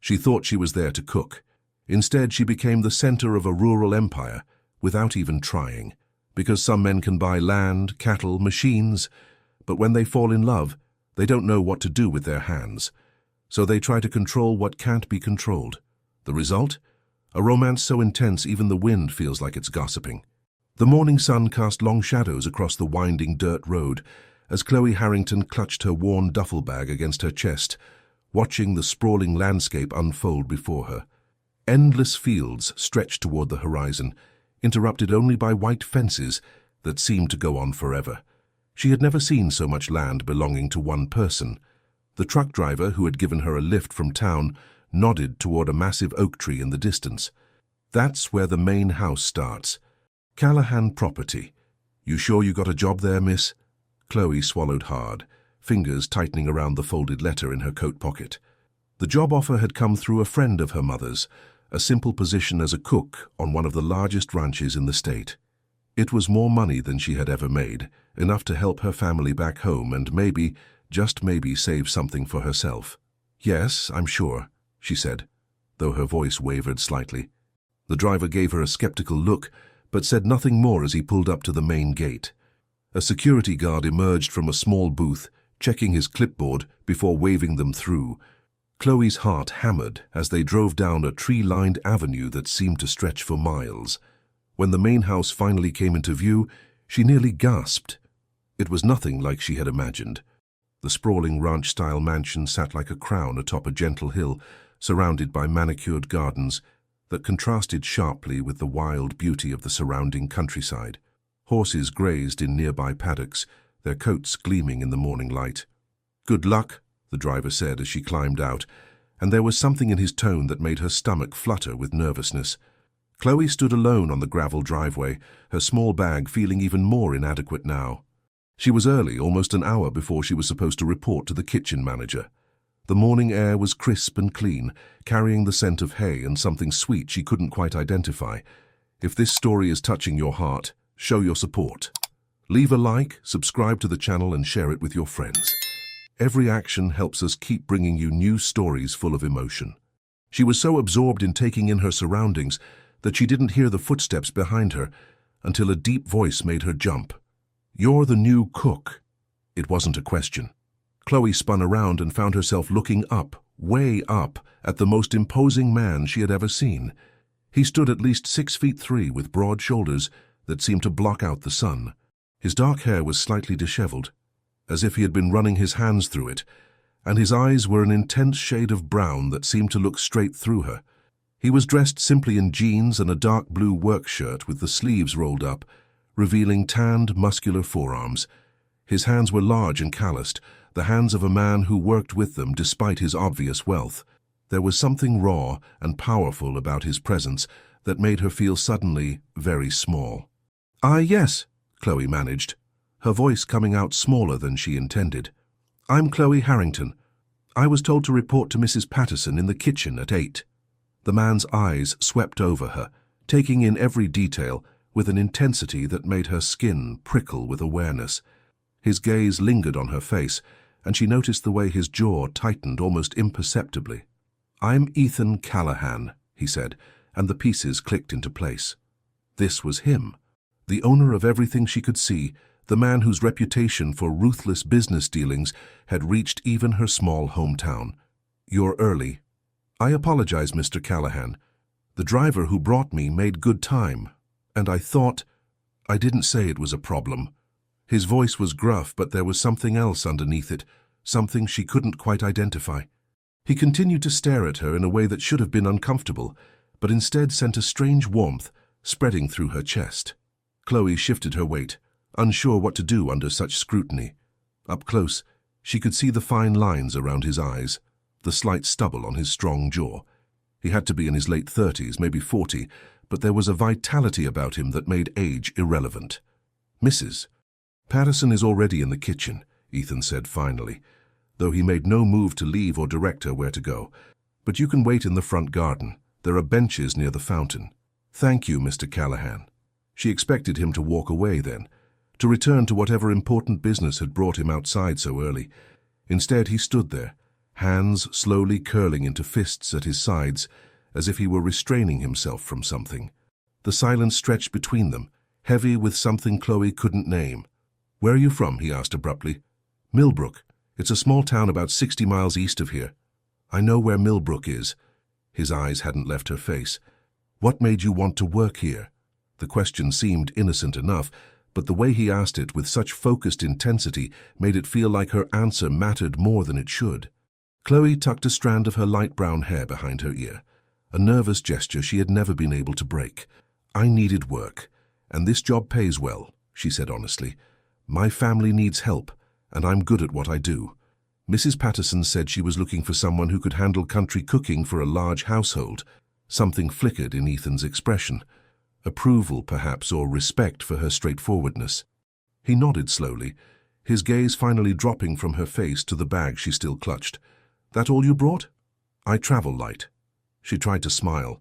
She thought she was there to cook. Instead, she became the center of a rural empire, without even trying. Because some men can buy land, cattle, machines, but when they fall in love, they don't know what to do with their hands. So they try to control what can't be controlled. The result? A romance so intense even the wind feels like it's gossiping. The morning sun cast long shadows across the winding dirt road as Chloe Harrington clutched her worn duffel bag against her chest, watching the sprawling landscape unfold before her. Endless fields stretched toward the horizon, interrupted only by white fences that seemed to go on forever. She had never seen so much land belonging to one person. The truck driver, who had given her a lift from town, nodded toward a massive oak tree in the distance. That's where the main house starts. Callahan property. You sure you got a job there, miss? Chloe swallowed hard, fingers tightening around the folded letter in her coat pocket. The job offer had come through a friend of her mother's, a simple position as a cook on one of the largest ranches in the state. It was more money than she had ever made, enough to help her family back home and maybe, just maybe, save something for herself. Yes, I'm sure, she said, though her voice wavered slightly. The driver gave her a skeptical look, but said nothing more as he pulled up to the main gate. A security guard emerged from a small booth, checking his clipboard before waving them through. Chloe's heart hammered as they drove down a tree-lined avenue that seemed to stretch for miles. When the main house finally came into view, she nearly gasped. It was nothing like she had imagined. The sprawling ranch-style mansion sat like a crown atop a gentle hill, surrounded by manicured gardens that contrasted sharply with the wild beauty of the surrounding countryside. Horses grazed in nearby paddocks, their coats gleaming in the morning light. "Good luck," the driver said as she climbed out, and there was something in his tone that made her stomach flutter with nervousness. Chloe stood alone on the gravel driveway, her small bag feeling even more inadequate now. She was early, almost an hour before she was supposed to report to the kitchen manager. The morning air was crisp and clean, carrying the scent of hay and something sweet she couldn't quite identify. If this story is touching your heart, show your support. Leave a like, subscribe to the channel and share it with your friends. Every action helps us keep bringing you new stories full of emotion. She was so absorbed in taking in her surroundings that she didn't hear the footsteps behind her until a deep voice made her jump. "You're the new cook." It wasn't a question. Chloe spun around and found herself looking up, way up, at the most imposing man she had ever seen. He stood at least 6'3" with broad shoulders that seemed to block out the sun. His dark hair was slightly disheveled, as if he had been running his hands through it, and his eyes were an intense shade of brown that seemed to look straight through her. He was dressed simply in jeans and a dark blue work shirt with the sleeves rolled up, revealing tanned, muscular forearms. His hands were large and calloused, the hands of a man who worked with them despite his obvious wealth. There was something raw and powerful about his presence that made her feel suddenly very small. "Ah, yes," Chloe managed, her voice coming out smaller than she intended. "I'm Chloe Harrington. I was told to report to Mrs. Patterson in the kitchen at 8. The man's eyes swept over her, taking in every detail with an intensity that made her skin prickle with awareness. His gaze lingered on her face, and she noticed the way his jaw tightened almost imperceptibly. "I'm Ethan Callahan," he said, and the pieces clicked into place. This was him, the owner of everything she could see, the man whose reputation for ruthless business dealings had reached even her small hometown. "You're early." "I apologize, Mr. Callahan. The driver who brought me made good time, and I thought—" "I didn't say it was a problem." His voice was gruff, but there was something else underneath it, something she couldn't quite identify. He continued to stare at her in a way that should have been uncomfortable, but instead sent a strange warmth spreading through her chest. Chloe shifted her weight, unsure what to do under such scrutiny. Up close, she could see the fine lines around his eyes, the slight stubble on his strong jaw. He had to be in his late 30s, maybe 40, but there was a vitality about him that made age irrelevant. "Mrs. Patterson is already in the kitchen," Ethan said finally, though he made no move to leave or direct her where to go. "But you can wait in the front garden. There are benches near the fountain." "Thank you, Mr. Callahan." She expected him to walk away then, to return to whatever important business had brought him outside so early. Instead, he stood there, hands slowly curling into fists at his sides, as if he were restraining himself from something. The silence stretched between them, heavy with something Chloe couldn't name. "Where are you from?" he asked abruptly. "Millbrook. It's a small town about 60 miles east of here." "I know where Millbrook is." His eyes hadn't left her face. "What made you want to work here?" The question seemed innocent enough, but the way he asked it with such focused intensity made it feel like her answer mattered more than it should. Chloe tucked a strand of her light brown hair behind her ear, a nervous gesture she had never been able to break. "I needed work, and this job pays well," she said honestly. "My family needs help, and I'm good at what I do." Mrs. Patterson said she was looking for someone who could handle country cooking for a large household. Something flickered in Ethan's expression. Approval, perhaps, or respect for her straightforwardness. He nodded slowly, his gaze finally dropping from her face to the bag she still clutched. "That all you brought?" "I travel light." She tried to smile,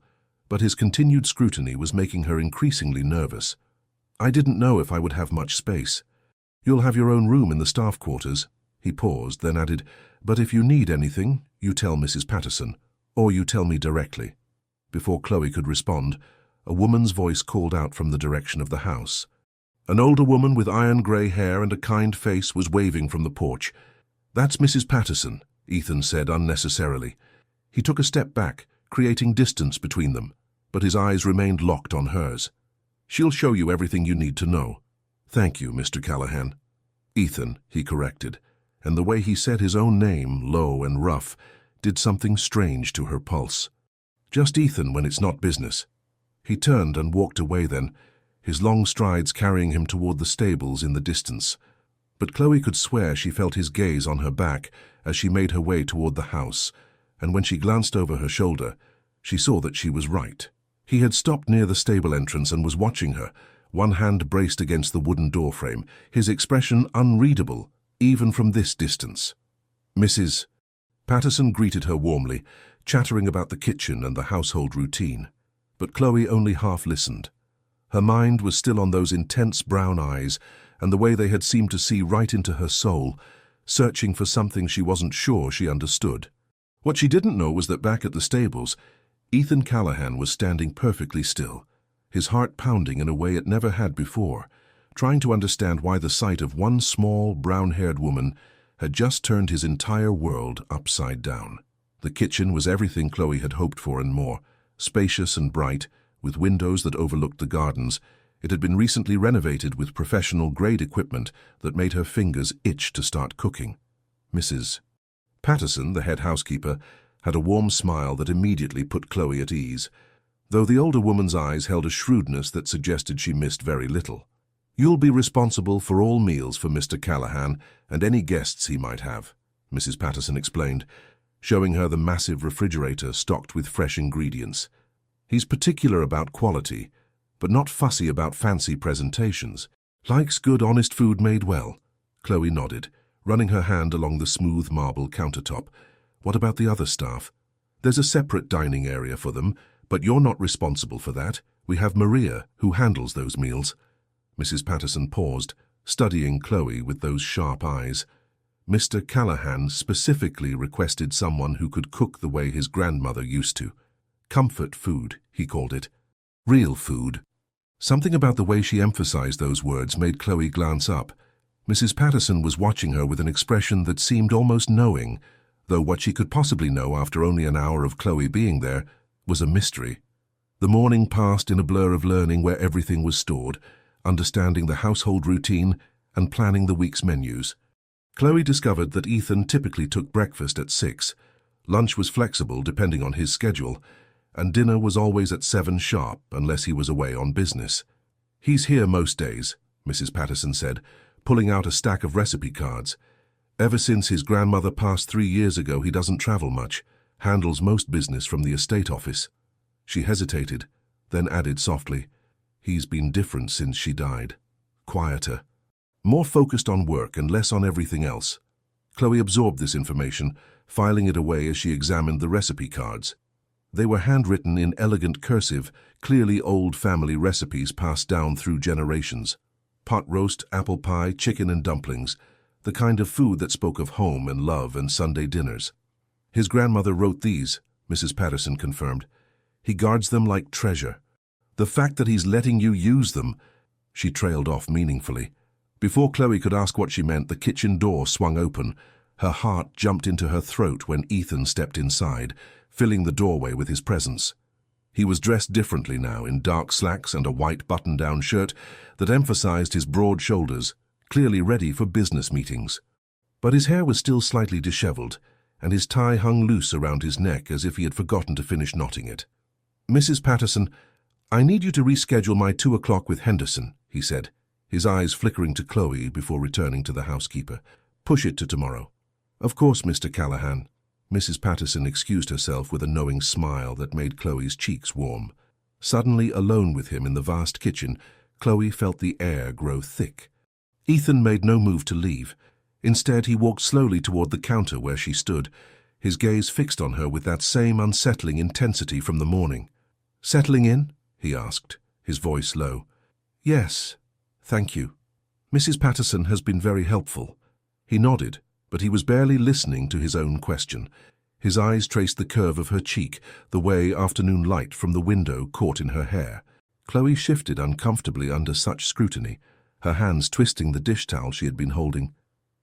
but his continued scrutiny was making her increasingly nervous. "I didn't know if I would have much space." "You'll have your own room in the staff quarters." He paused, then added, "But if you need anything, you tell Mrs. Patterson, or you tell me directly." Before Chloe could respond, a woman's voice called out from the direction of the house. An older woman with iron-grey hair and a kind face was waving from the porch. "That's Mrs. Patterson," Ethan said unnecessarily. He took a step back, creating distance between them, but his eyes remained locked on hers. "She'll show you everything you need to know." "Thank you, Mr. Callahan." "Ethan," he corrected, and the way he said his own name, low and rough, did something strange to her pulse. "Just Ethan when it's not business." He turned and walked away then, his long strides carrying him toward the stables in the distance. But Chloe could swear she felt his gaze on her back as she made her way toward the house, and when she glanced over her shoulder, she saw that she was right. He had stopped near the stable entrance and was watching her, one hand braced against the wooden doorframe, his expression unreadable, even from this distance. "Mrs. Patterson greeted her warmly, chattering about the kitchen and the household routine. But Chloe only half listened. Her mind was still on those intense brown eyes and the way they had seemed to see right into her soul, searching for something she wasn't sure she understood. What she didn't know was that back at the stables, Ethan Callahan was standing perfectly still, his heart pounding in a way it never had before, trying to understand why the sight of one small, brown-haired woman had just turned his entire world upside down. The kitchen was everything Chloe had hoped for and more, spacious and bright, with windows that overlooked the gardens. It had been recently renovated with professional-grade equipment that made her fingers itch to start cooking. Mrs. Patterson, the head housekeeper, had a warm smile that immediately put Chloe at ease, though the older woman's eyes held a shrewdness that suggested she missed very little. "You'll be responsible for all meals for Mr. Callahan and any guests he might have," Mrs. Patterson explained, showing her the massive refrigerator stocked with fresh ingredients. "He's particular about quality, but not fussy about fancy presentations. Likes good, honest food made well." Chloe nodded, running her hand along the smooth marble countertop. "What about the other staff?" "There's a separate dining area for them, but you're not responsible for that. We have Maria, who handles those meals." Mrs. Patterson paused, studying Chloe with those sharp eyes. Mr. Callahan specifically requested someone who could cook the way his grandmother used to. Comfort food, he called it. Real food. Something about the way she emphasized those words made Chloe glance up. Mrs. Patterson was watching her with an expression that seemed almost knowing, though what she could possibly know after only an hour of Chloe being there was a mystery. The morning passed in a blur of learning where everything was stored, understanding the household routine, and planning the week's menus. Chloe discovered that Ethan typically took breakfast at 6. Lunch was flexible depending on his schedule, and dinner was always at 7 sharp unless he was away on business. "He's here most days," Mrs. Patterson said, pulling out a stack of recipe cards. "Ever since his grandmother passed 3 years ago, he doesn't travel much, handles most business from the estate office." She hesitated, then added softly, "He's been different since she died. Quieter. More focused on work and less on everything else." Chloe absorbed this information, filing it away as she examined the recipe cards. They were handwritten in elegant cursive, clearly old family recipes passed down through generations. Pot roast, apple pie, chicken and dumplings, the kind of food that spoke of home and love and Sunday dinners. His grandmother wrote these, Mrs. Patterson confirmed. He guards them like treasure. The fact that he's letting you use them. She trailed off meaningfully. Before Chloe could ask what she meant, the kitchen door swung open. Her heart jumped into her throat when Ethan stepped inside, filling the doorway with his presence. He was dressed differently now, in dark slacks and a white button-down shirt that emphasized his broad shoulders, clearly ready for business meetings. But his hair was still slightly disheveled, and his tie hung loose around his neck as if he had forgotten to finish knotting it. "Mrs. Patterson, I need you to reschedule my 2 o'clock with Henderson," he said, his eyes flickering to Chloe before returning to the housekeeper. "Push it to tomorrow." "Of course, Mr. Callahan." Mrs. Patterson excused herself with a knowing smile that made Chloe's cheeks warm. Suddenly alone with him in the vast kitchen, Chloe felt the air grow thick. Ethan made no move to leave. Instead, he walked slowly toward the counter where she stood, his gaze fixed on her with that same unsettling intensity from the morning. "Settling in?" he asked, his voice low. "Yes, thank you. Mrs. Patterson has been very helpful." He nodded, but he was barely listening to his own question. His eyes traced the curve of her cheek, the way afternoon light from the window caught in her hair. Chloe shifted uncomfortably under such scrutiny, her hands twisting the dish towel she had been holding.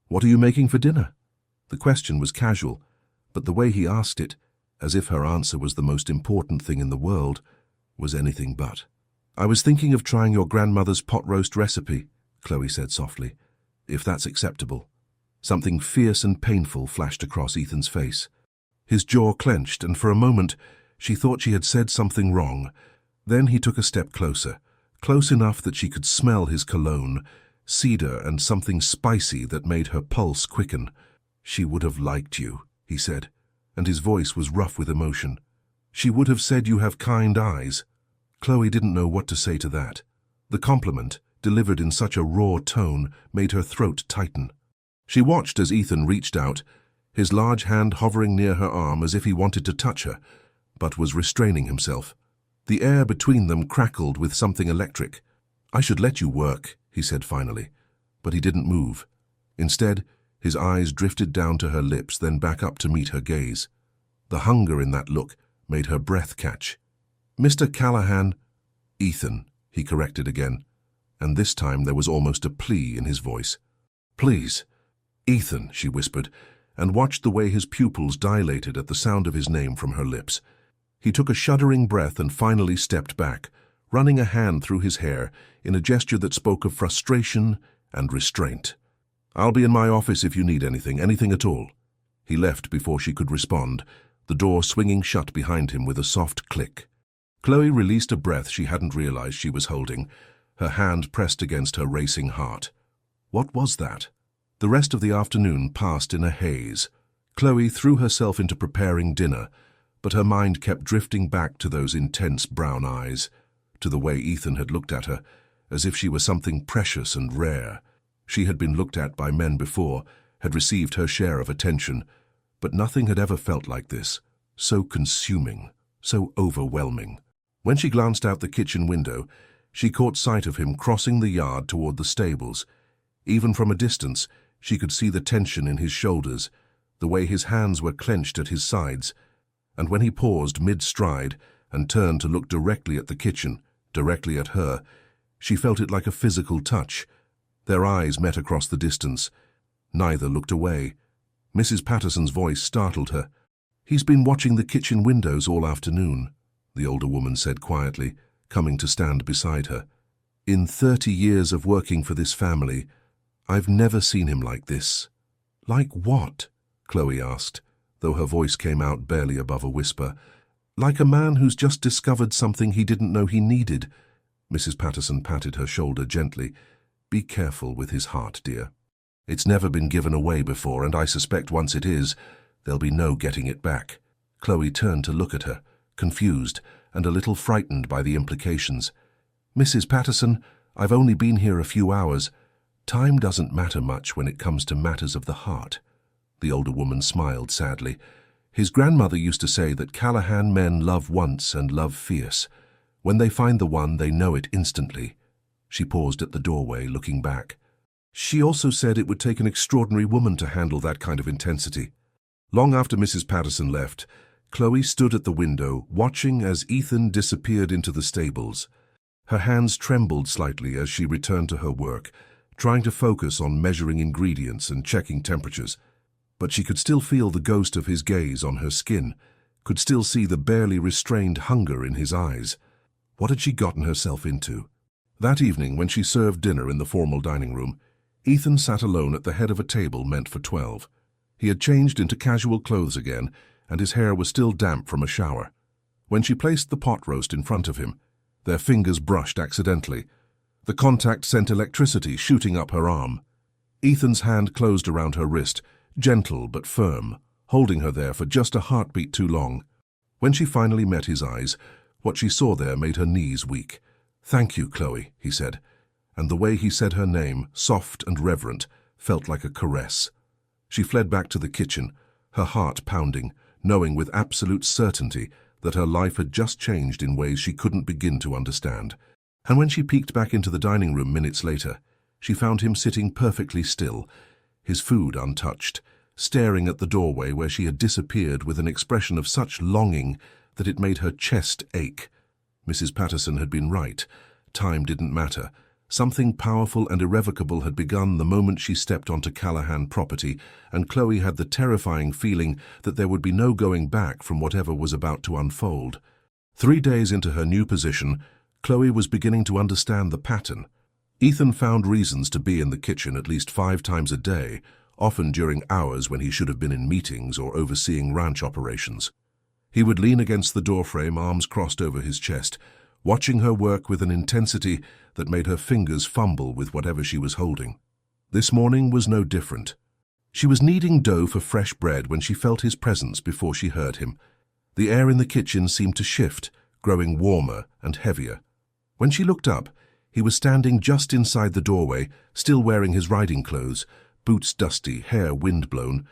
"What are you making for dinner?" The question was casual, but the way he asked it, as if her answer was the most important thing in the world, was anything but. "I was thinking of trying your grandmother's pot roast recipe," Chloe said softly, "if that's acceptable." Something fierce and painful flashed across Ethan's face. His jaw clenched, and for a moment she thought she had said something wrong. Then he took a step closer, close enough that she could smell his cologne, cedar and something spicy that made her pulse quicken. "She would have liked you," he said, and his voice was rough with emotion. "She would have said you have kind eyes." Chloe didn't know what to say to that. The compliment, delivered in such a raw tone, made her throat tighten. She watched as Ethan reached out, his large hand hovering near her arm as if he wanted to touch her, but was restraining himself. The air between them crackled with something electric. "I should let you work," he said finally, but he didn't move. Instead, his eyes drifted down to her lips, then back up to meet her gaze. The hunger in that look made her breath catch. "Mr. Callahan—" "Ethan," he corrected again, and this time there was almost a plea in his voice. "Please." "Ethan," she whispered, and watched the way his pupils dilated at the sound of his name from her lips. He took a shuddering breath and finally stepped back, running a hand through his hair in a gesture that spoke of frustration and restraint. "I'll be in my office if you need anything at all." He left before she could respond, the door swinging shut behind him with a soft click. Chloe released a breath she hadn't realized she was holding, her hand pressed against her racing heart. What was that? The rest of the afternoon passed in a haze. Chloe threw herself into preparing dinner, but her mind kept drifting back to those intense brown eyes, to the way Ethan had looked at her, as if she were something precious and rare. She had been looked at by men before, had received her share of attention, but nothing had ever felt like this, so consuming, so overwhelming. When she glanced out the kitchen window, she caught sight of him crossing the yard toward the stables. Even from a distance, she could see the tension in his shoulders, the way his hands were clenched at his sides, and when he paused mid-stride and turned to look directly at the kitchen, directly at her, she felt it like a physical touch. Their eyes met across the distance. Neither looked away. Mrs. Patterson's voice startled her. "He's been watching the kitchen windows all afternoon," the older woman said quietly, coming to stand beside her. "In 30 years of working for this family, I've never seen him like this." "Like what?" Chloe asked, though her voice came out barely above a whisper. "Like a man who's just discovered something he didn't know he needed." Mrs. Patterson patted her shoulder gently. "Be careful with his heart, dear. It's never been given away before, and I suspect once it is, there'll be no getting it back." Chloe turned to look at her, confused and a little frightened by the implications. "Mrs. Patterson, I've only been here a few hours. Time doesn't matter much when it comes to matters of the heart." The older woman smiled sadly. "His grandmother used to say that Callahan men love once and love fierce. When they find the one, they know it instantly." She paused at the doorway, looking back. "She also said it would take an extraordinary woman to handle that kind of intensity." Long after Mrs. Patterson left, Chloe stood at the window, watching as Ethan disappeared into the stables. Her hands trembled slightly as she returned to her work, trying to focus on measuring ingredients and checking temperatures. But she could still feel the ghost of his gaze on her skin, could still see the barely restrained hunger in his eyes. What had she gotten herself into? That evening, when she served dinner in the formal dining room, Ethan sat alone at the head of a table meant for 12. He had changed into casual clothes again, and his hair was still damp from a shower. When she placed the pot roast in front of him, their fingers brushed accidentally. The contact sent electricity shooting up her arm. Ethan's hand closed around her wrist, gentle but firm, holding her there for just a heartbeat too long. When she finally met his eyes, what she saw there made her knees weak. "Thank you, Chloe," he said, and the way he said her name, soft and reverent, felt like a caress. She fled back to the kitchen, her heart pounding, knowing with absolute certainty that her life had just changed in ways she couldn't begin to understand. And when she peeked back into the dining room minutes later, she found him sitting perfectly still, his food untouched, staring at the doorway where she had disappeared with an expression of such longing that it made her chest ache. Mrs. Patterson had been right. Time didn't matter. Something powerful and irrevocable had begun the moment she stepped onto Callahan property, and Chloe had the terrifying feeling that there would be no going back from whatever was about to unfold. 3 days into her new position, Chloe was beginning to understand the pattern. Ethan found reasons to be in the kitchen at least 5 times a day, often during hours when he should have been in meetings or overseeing ranch operations. He would lean against the doorframe, arms crossed over his chest, watching her work with an intensity that made her fingers fumble with whatever she was holding. This morning was no different. She was kneading dough for fresh bread when she felt his presence before she heard him. The air in the kitchen seemed to shift, growing warmer and heavier. When she looked up, he was standing just inside the doorway, still wearing his riding clothes, boots dusty, hair wind-blown,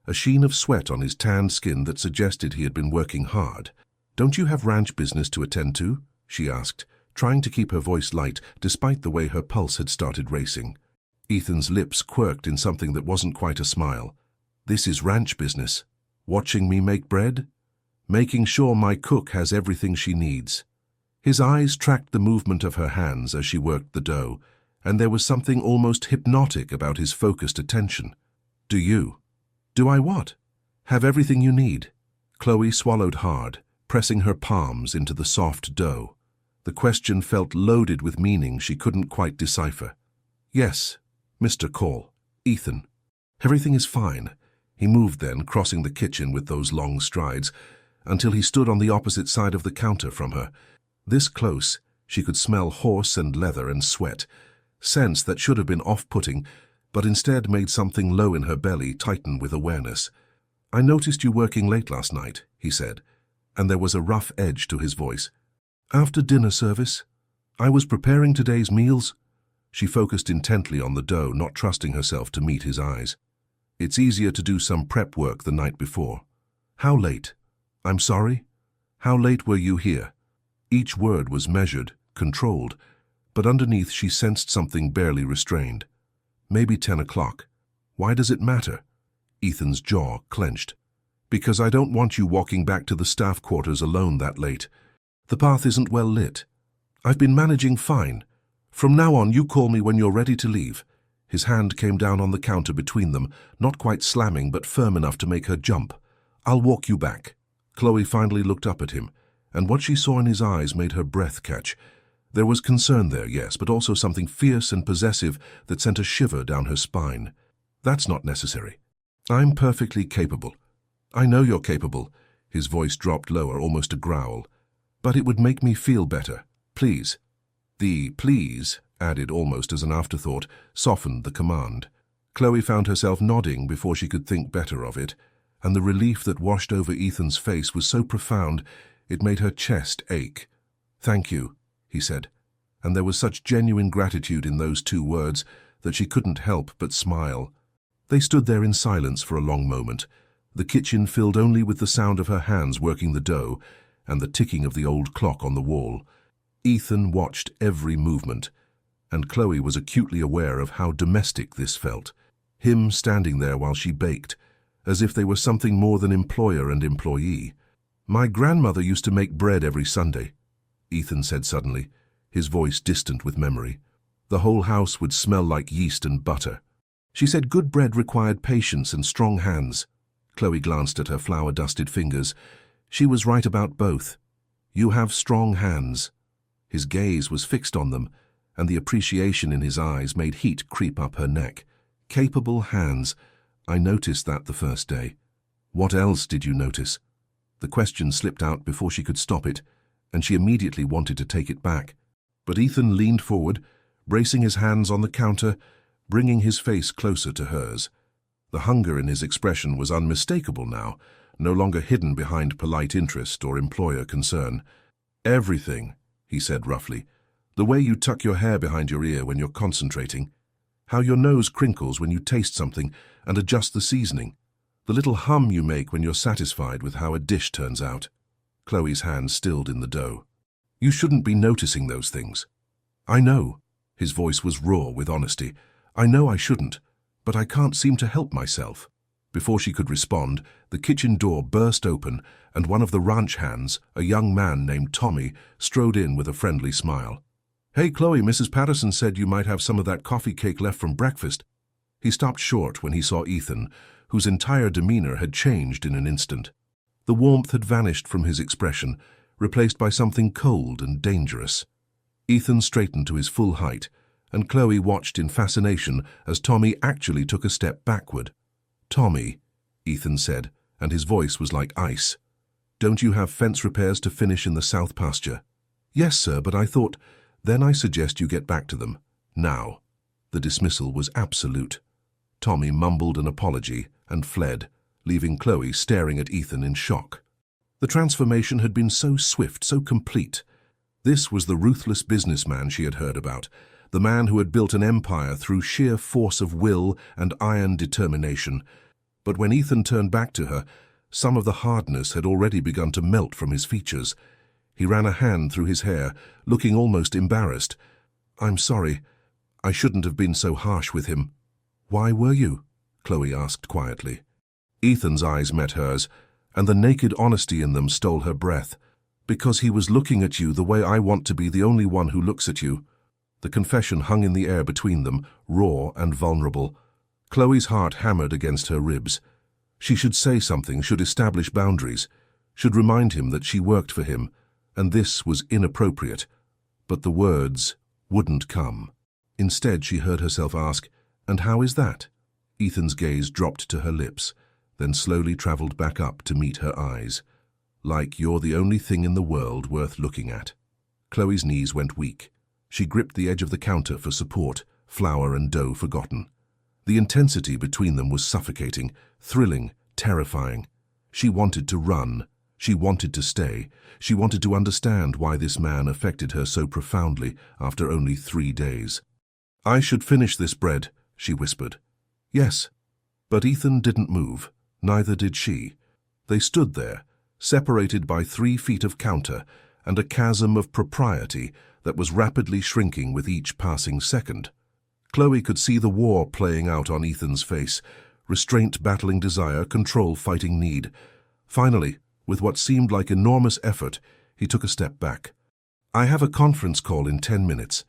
a sheen of sweat on his tanned skin that suggested he had been working hard. "Don't you have ranch business to attend to?" she asked, trying to keep her voice light despite the way her pulse had started racing. Ethan's lips quirked in something that wasn't quite a smile. "This is ranch business. Watching me make bread? Making sure my cook has everything she needs." His eyes tracked the movement of her hands as she worked the dough, and there was something almost hypnotic about his focused attention. "Do you?" "Do I what?" "Have everything you need?" Chloe swallowed hard, pressing her palms into the soft dough. The question felt loaded with meaning she couldn't quite decipher. "Yes, Mr. Cole, Ethan. Everything is fine." He moved then, crossing the kitchen with those long strides, until he stood on the opposite side of the counter from her. This close, she could smell horse and leather and sweat, scents that should have been off-putting, but instead made something low in her belly tighten with awareness. "I noticed you working late last night," he said, and there was a rough edge to his voice. "After dinner service? I was preparing today's meals." She focused intently on the dough, not trusting herself to meet his eyes. "It's easier to do some prep work the night before." "How late?" "I'm sorry? How late were you here?" Each word was measured, controlled, but underneath she sensed something barely restrained. "Maybe 10 o'clock. Why does it matter?" Ethan's jaw clenched. "Because I don't want you walking back to the staff quarters alone that late. The path isn't well lit. I've been managing fine. From now on, you call me when you're ready to leave." His hand came down on the counter between them, not quite slamming but firm enough to make her jump. "I'll walk you back." Chloe finally looked up at him, and what she saw in his eyes made her breath catch. There was concern there, yes, but also something fierce and possessive that sent a shiver down her spine. "That's not necessary. I'm perfectly capable." "I know you're capable." His voice dropped lower, almost a growl. "But it would make me feel better. Please." The "please," added almost as an afterthought, softened the command. Chloe found herself nodding before she could think better of it, and the relief that washed over Ethan's face was so profound it made her chest ache. "Thank you," he said, and there was such genuine gratitude in those 2 words that she couldn't help but smile. They stood there in silence for a long moment, the kitchen filled only with the sound of her hands working the dough and the ticking of the old clock on the wall. Ethan watched every movement, and Chloe was acutely aware of how domestic this felt. Him standing there while she baked, as if they were something more than employer and employee. "My grandmother used to make bread every Sunday," Ethan said suddenly, his voice distant with memory. "The whole house would smell like yeast and butter. She said good bread required patience and strong hands." Chloe glanced at her flour-dusted fingers. "She was right about both. You have strong hands." His gaze was fixed on them, and the appreciation in his eyes made heat creep up her neck. "Capable hands. I noticed that the first day." "What else did you notice?" The question slipped out before she could stop it, and she immediately wanted to take it back. But Ethan leaned forward, bracing his hands on the counter, bringing his face closer to hers. The hunger in his expression was unmistakable now, no longer hidden behind polite interest or employer concern. "Everything," he said roughly. "The way you tuck your hair behind your ear when you're concentrating. How your nose crinkles when you taste something and adjust the seasoning. The little hum you make when you're satisfied with how a dish turns out." Chloe's hands stilled in the dough. "You shouldn't be noticing those things." "I know." His voice was raw with honesty. "I know I shouldn't, but I can't seem to help myself." Before she could respond, the kitchen door burst open, and one of the ranch hands, a young man named Tommy, strode in with a friendly smile. "Hey, Chloe, Mrs. Patterson said you might have some of that coffee cake left from breakfast." He stopped short when he saw Ethan, whose entire demeanor had changed in an instant. The warmth had vanished from his expression, replaced by something cold and dangerous. Ethan straightened to his full height, and Chloe watched in fascination as Tommy actually took a step backward. "Tommy," Ethan said, and his voice was like ice. "Don't you have fence repairs to finish in the south pasture?" "Yes, sir, but I thought—" "Then I suggest you get back to them. Now." The dismissal was absolute. Tommy mumbled an apology and fled, leaving Chloe staring at Ethan in shock. The transformation had been so swift, so complete. This was the ruthless businessman she had heard about, the man who had built an empire through sheer force of will and iron determination. But when Ethan turned back to her, some of the hardness had already begun to melt from his features. He ran a hand through his hair, looking almost embarrassed. "I'm sorry. I shouldn't have been so harsh with him." "Why were you?" Chloe asked quietly. Ethan's eyes met hers, and the naked honesty in them stole her breath. "Because he was looking at you the way I want to be the only one who looks at you." The confession hung in the air between them, raw and vulnerable. Chloe's heart hammered against her ribs. She should say something, should establish boundaries, should remind him that she worked for him, and this was inappropriate. But the words wouldn't come. Instead, she heard herself ask, "And how is that?" Ethan's gaze dropped to her lips, then slowly traveled back up to meet her eyes. "Like you're the only thing in the world worth looking at." Chloe's knees went weak. She gripped the edge of the counter for support, flour and dough forgotten. The intensity between them was suffocating, thrilling, terrifying. She wanted to run. She wanted to stay. She wanted to understand why this man affected her so profoundly after only 3 days. "I should finish this bread," she whispered. "Yes." But Ethan didn't move. Neither did she. They stood there, separated by 3 feet of counter and a chasm of propriety that was rapidly shrinking with each passing second. Chloe could see the war playing out on Ethan's face, restraint battling desire, control fighting need. Finally, with what seemed like enormous effort, he took a step back. "I have a conference call in 10 minutes.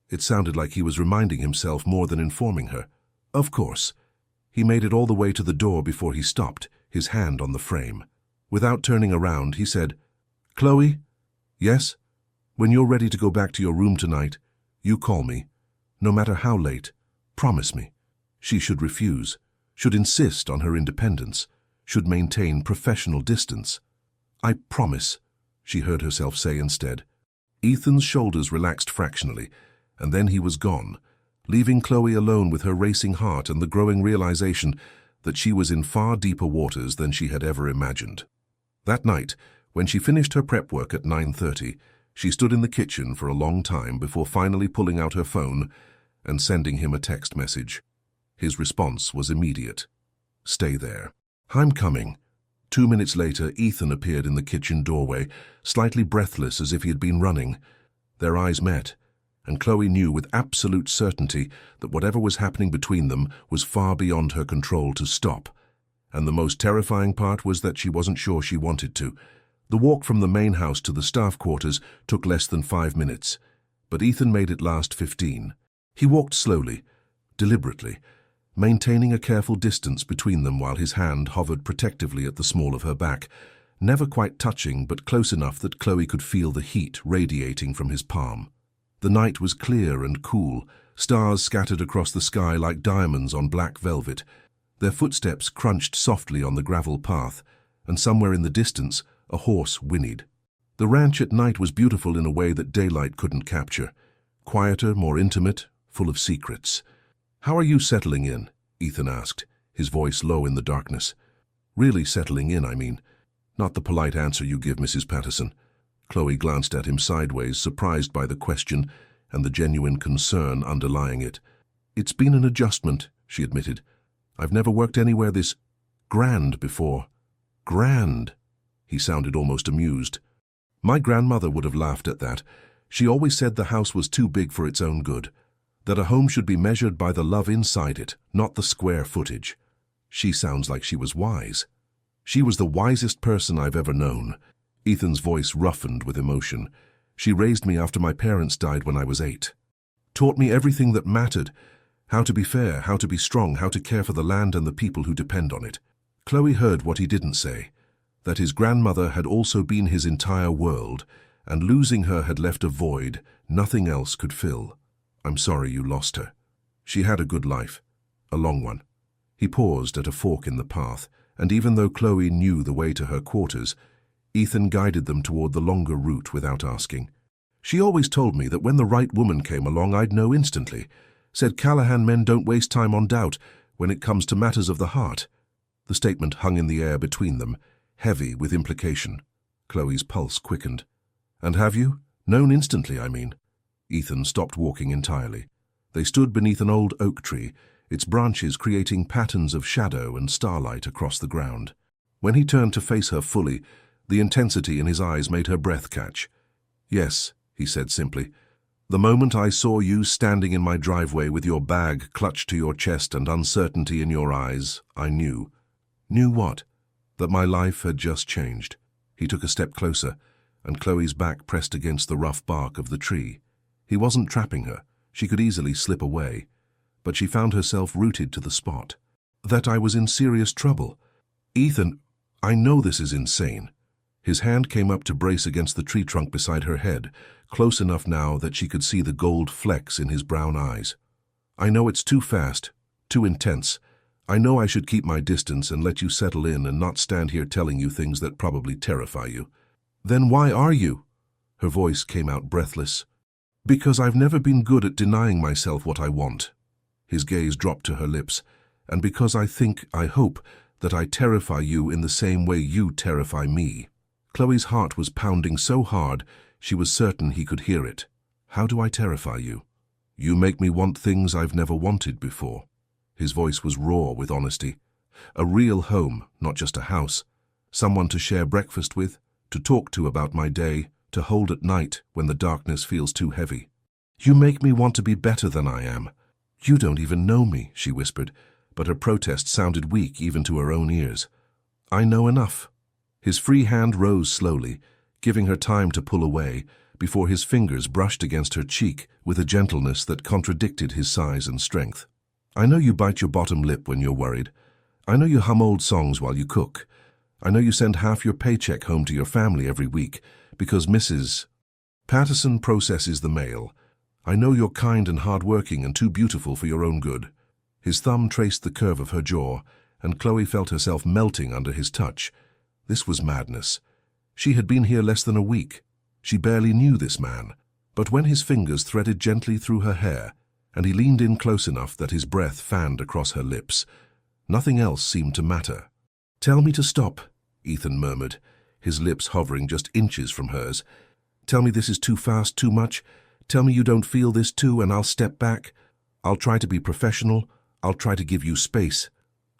It sounded like he was reminding himself more than informing her. "Of course." He made it all the way to the door before he stopped, his hand on the frame. Without turning around, he said, "Chloe?" "Yes?" "When you're ready to go back to your room tonight, you call me. No matter how late. Promise me." She should refuse, should insist on her independence, should maintain professional distance. "I promise," she heard herself say instead. Ethan's shoulders relaxed fractionally, and then he was gone, leaving Chloe alone with her racing heart and the growing realization that she was in far deeper waters than she had ever imagined. That night, when she finished her prep work at 9:30, she stood in the kitchen for a long time before finally pulling out her phone and sending him a text message. His response was immediate. "Stay there. I'm coming." 2 minutes later, Ethan appeared in the kitchen doorway, slightly breathless as if he had been running. Their eyes met, and Chloe knew with absolute certainty that whatever was happening between them was far beyond her control to stop. And the most terrifying part was that she wasn't sure she wanted to. The walk from the main house to the staff quarters took less than 5 minutes, but Ethan made it last 15. He walked slowly, deliberately, maintaining a careful distance between them while his hand hovered protectively at the small of her back, never quite touching but close enough that Chloe could feel the heat radiating from his palm. The night was clear and cool, stars scattered across the sky like diamonds on black velvet. Their footsteps crunched softly on the gravel path, and somewhere in the distance, a horse whinnied. The ranch at night was beautiful in a way that daylight couldn't capture. Quieter, more intimate, full of secrets. "How are you settling in?" Ethan asked, his voice low in the darkness. "Really settling in, I mean. Not the polite answer you give Mrs. Patterson." Chloe glanced at him sideways, surprised by the question and the genuine concern underlying it. "It's been an adjustment," she admitted. "I've never worked anywhere this grand before." "Grand?" He sounded almost amused. "My grandmother would have laughed at that. She always said the house was too big for its own good, that a home should be measured by the love inside it, not the square footage." She sounds like she was wise. "She was the wisest person I've ever known." Ethan's voice roughened with emotion. "She raised me after my parents died when I was 8. Taught me everything that mattered. How to be fair, how to be strong, how to care for the land and the people who depend on it." Chloe heard what he didn't say, that his grandmother had also been his entire world, and losing her had left a void nothing else could fill. "I'm sorry you lost her. She had a good life, a long one." He paused at a fork in the path, and even though Chloe knew the way to her quarters, Ethan guided them toward the longer route without asking. "She always told me that when the right woman came along I'd know instantly. Said Callahan men don't waste time on doubt when it comes to matters of the heart." The statement hung in the air between them, heavy with implication. Chloe's pulse quickened. "And have you? Known instantly, I mean." Ethan stopped walking entirely. They stood beneath an old oak tree, its branches creating patterns of shadow and starlight across the ground. When he turned to face her fully, the intensity in his eyes made her breath catch. "Yes," he said simply. "The moment I saw you standing in my driveway with your bag clutched to your chest and uncertainty in your eyes, I knew." "Knew what?" "That my life had just changed." He took a step closer, and Chloe's back pressed against the rough bark of the tree. He wasn't trapping her. She could easily slip away. But she found herself rooted to the spot. "That I was in serious trouble." "Ethan, I know this is insane." His hand came up to brace against the tree trunk beside her head, close enough now that she could see the gold flecks in his brown eyes. "I know it's too fast, too intense. I know I should keep my distance and let you settle in and not stand here telling you things that probably terrify you." "Then why are you?" Her voice came out breathless. "Because I've never been good at denying myself what I want." His gaze dropped to her lips. "And because I hope, that I terrify you in the same way you terrify me." Chloe's heart was pounding so hard, she was certain he could hear it. "How do I terrify you?" "You make me want things I've never wanted before." His voice was raw with honesty. "A real home, not just a house. Someone to share breakfast with, to talk to about my day, to hold at night when the darkness feels too heavy." "You make me want to be better than I am." "You don't even know me," she whispered, but her protest sounded weak even to her own ears. "I know enough." His free hand rose slowly, giving her time to pull away, before his fingers brushed against her cheek with a gentleness that contradicted his size and strength. "I know you bite your bottom lip when you're worried. I know you hum old songs while you cook. I know you send half your paycheck home to your family every week, because Mrs. Patterson processes the mail. I know you're kind and hard-working and too beautiful for your own good." His thumb traced the curve of her jaw, and Chloe felt herself melting under his touch. This was madness. She had been here less than a week. She barely knew this man. But when his fingers threaded gently through her hair, and he leaned in close enough that his breath fanned across her lips, nothing else seemed to matter. "Tell me to stop," Ethan murmured, his lips hovering just inches from hers. "Tell me this is too fast, too much. Tell me you don't feel this too, and I'll step back. I'll try to be professional. I'll try to give you space."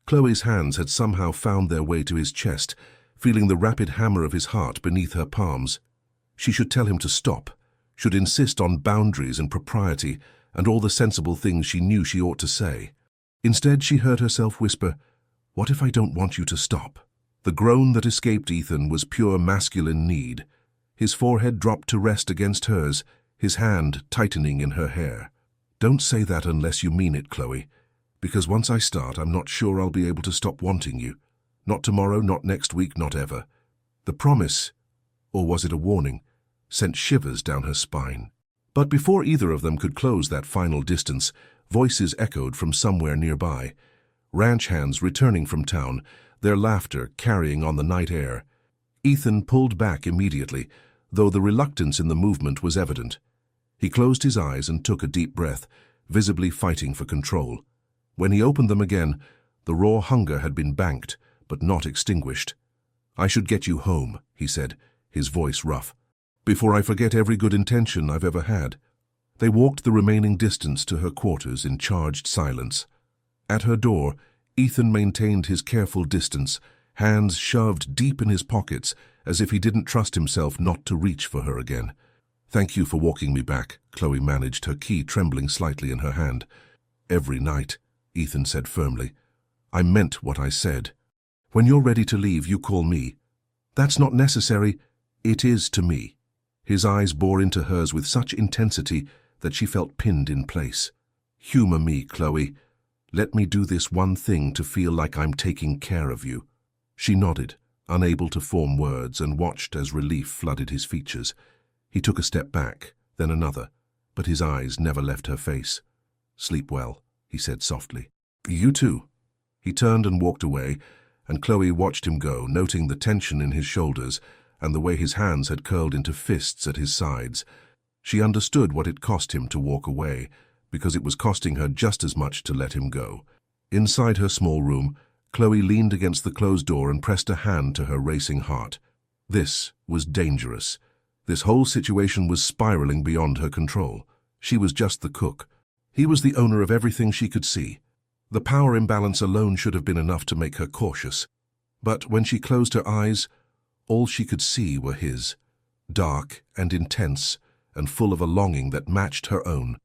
Chloe's hands had somehow found their way to his chest, feeling the rapid hammer of his heart beneath her palms. She should tell him to stop, should insist on boundaries and propriety and all the sensible things she knew she ought to say. Instead, she heard herself whisper, What if I don't want you to stop? The groan that escaped Ethan was pure masculine need. His forehead dropped to rest against hers, his hand tightening in her hair. Don't say that unless you mean it, Chloe, because once I start, I'm not sure I'll be able to stop wanting you. Not tomorrow, not next week, not ever. The promise, or was it a warning, sent shivers down her spine. But before either of them could close that final distance, voices echoed from somewhere nearby. Ranch hands returning from town, their laughter carrying on the night air. Ethan pulled back immediately, though the reluctance in the movement was evident. He closed his eyes and took a deep breath, visibly fighting for control. When he opened them again, the raw hunger had been banked, but not extinguished. "I should get you home," he said, his voice rough, "before I forget every good intention I've ever had." They walked the remaining distance to her quarters in charged silence. At her door, Ethan maintained his careful distance, hands shoved deep in his pockets, as if he didn't trust himself not to reach for her again. "Thank you for walking me back," Chloe managed, her key trembling slightly in her hand. "Every night," Ethan said firmly. "I meant what I said. When you're ready to leave, you call me." "That's not necessary." "It is to me." His eyes bore into hers with such intensity that she felt pinned in place. "Humor me, Chloe. Let me do this one thing to feel like I'm taking care of you." She nodded, unable to form words, and watched as relief flooded his features. He took a step back, then another, but his eyes never left her face. "Sleep well," he said softly. "You too." He turned and walked away, and Chloe watched him go, noting the tension in his shoulders and the way his hands had curled into fists at his sides. She understood what it cost him to walk away, because it was costing her just as much to let him go. Inside her small room, Chloe leaned against the closed door and pressed a hand to her racing heart. This was dangerous. This whole situation was spiraling beyond her control. She was just the cook. He was the owner of everything she could see. The power imbalance alone should have been enough to make her cautious. But when she closed her eyes, all she could see were his, dark and intense and full of a longing that matched her own.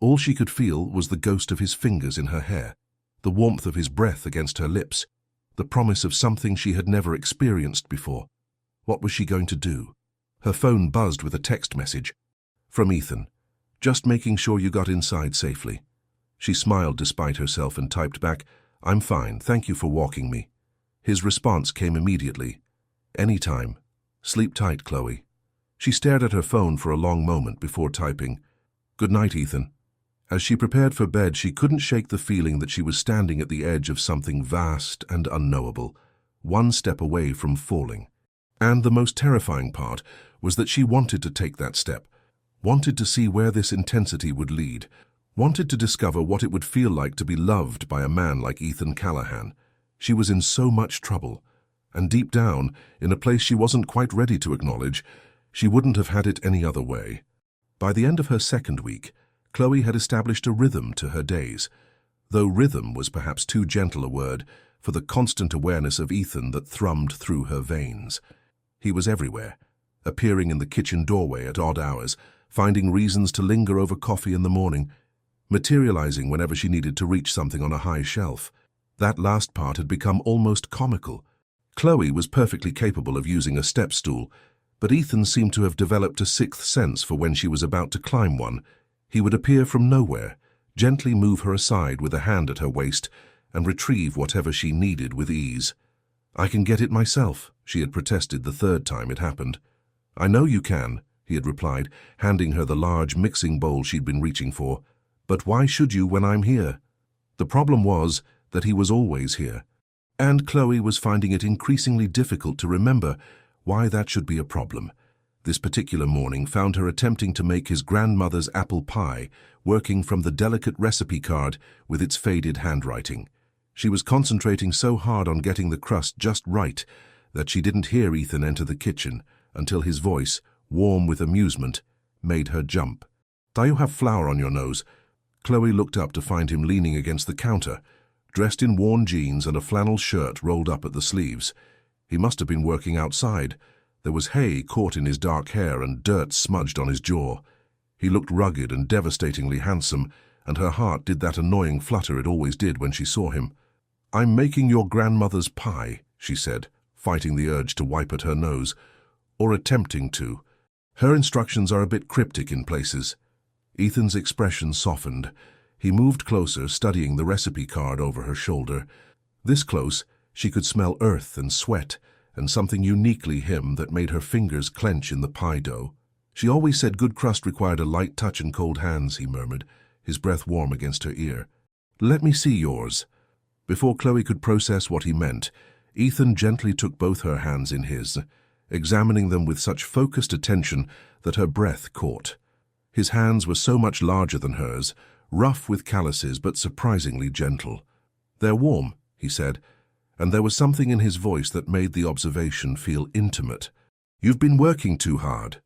All she could feel was the ghost of his fingers in her hair, the warmth of his breath against her lips, the promise of something she had never experienced before. What was she going to do? Her phone buzzed with a text message. From Ethan. "Just making sure you got inside safely." She smiled despite herself and typed back, "I'm fine, thank you for walking me." His response came immediately. "Anytime. Sleep tight, Chloe." She stared at her phone for a long moment before typing, "Good night, Ethan." As she prepared for bed, she couldn't shake the feeling that she was standing at the edge of something vast and unknowable, one step away from falling. And the most terrifying part was that she wanted to take that step, wanted to see where this intensity would lead, wanted to discover what it would feel like to be loved by a man like Ethan Callahan. She was in so much trouble, and deep down, in a place she wasn't quite ready to acknowledge, she wouldn't have had it any other way. By the end of her second week, Chloe had established a rhythm to her days, though rhythm was perhaps too gentle a word for the constant awareness of Ethan that thrummed through her veins. He was everywhere, appearing in the kitchen doorway at odd hours, finding reasons to linger over coffee in the morning, materializing whenever she needed to reach something on a high shelf. That last part had become almost comical. Chloe was perfectly capable of using a step stool, but Ethan seemed to have developed a sixth sense for when she was about to climb one. He would appear from nowhere, gently move her aside with a hand at her waist, and retrieve whatever she needed with ease. "I can get it myself," she had protested the third time it happened. "I know you can," he had replied, handing her the large mixing bowl she'd been reaching for. "But why should you when I'm here?" The problem was that he was always here, and Chloe was finding it increasingly difficult to remember why that should be a problem. This particular morning found her attempting to make his grandmother's apple pie, working from the delicate recipe card with its faded handwriting. She was concentrating so hard on getting the crust just right that she didn't hear Ethan enter the kitchen until his voice, warm with amusement, made her jump. "Do you have flour on your nose?" Chloe looked up to find him leaning against the counter, dressed in worn jeans and a flannel shirt rolled up at the sleeves. He must have been working outside. There was hay caught in his dark hair and dirt smudged on his jaw. He looked rugged and devastatingly handsome, and her heart did that annoying flutter it always did when she saw him. "I'm making your grandmother's pie," she said, fighting the urge to wipe at her nose, or attempting to. Her instructions are a bit cryptic in places. Ethan's expression softened. He moved closer, studying the recipe card over her shoulder. This close, she could smell earth and sweat, and something uniquely him that made her fingers clench in the pie dough. "She always said good crust required a light touch and cold hands," he murmured, his breath warm against her ear. "Let me see yours." Before Chloe could process what he meant, Ethan gently took both her hands in his, examining them with such focused attention that her breath caught. His hands were so much larger than hers, rough with calluses but surprisingly gentle. "They're warm," he said, and there was something in his voice that made the observation feel intimate. "You've been working too hard."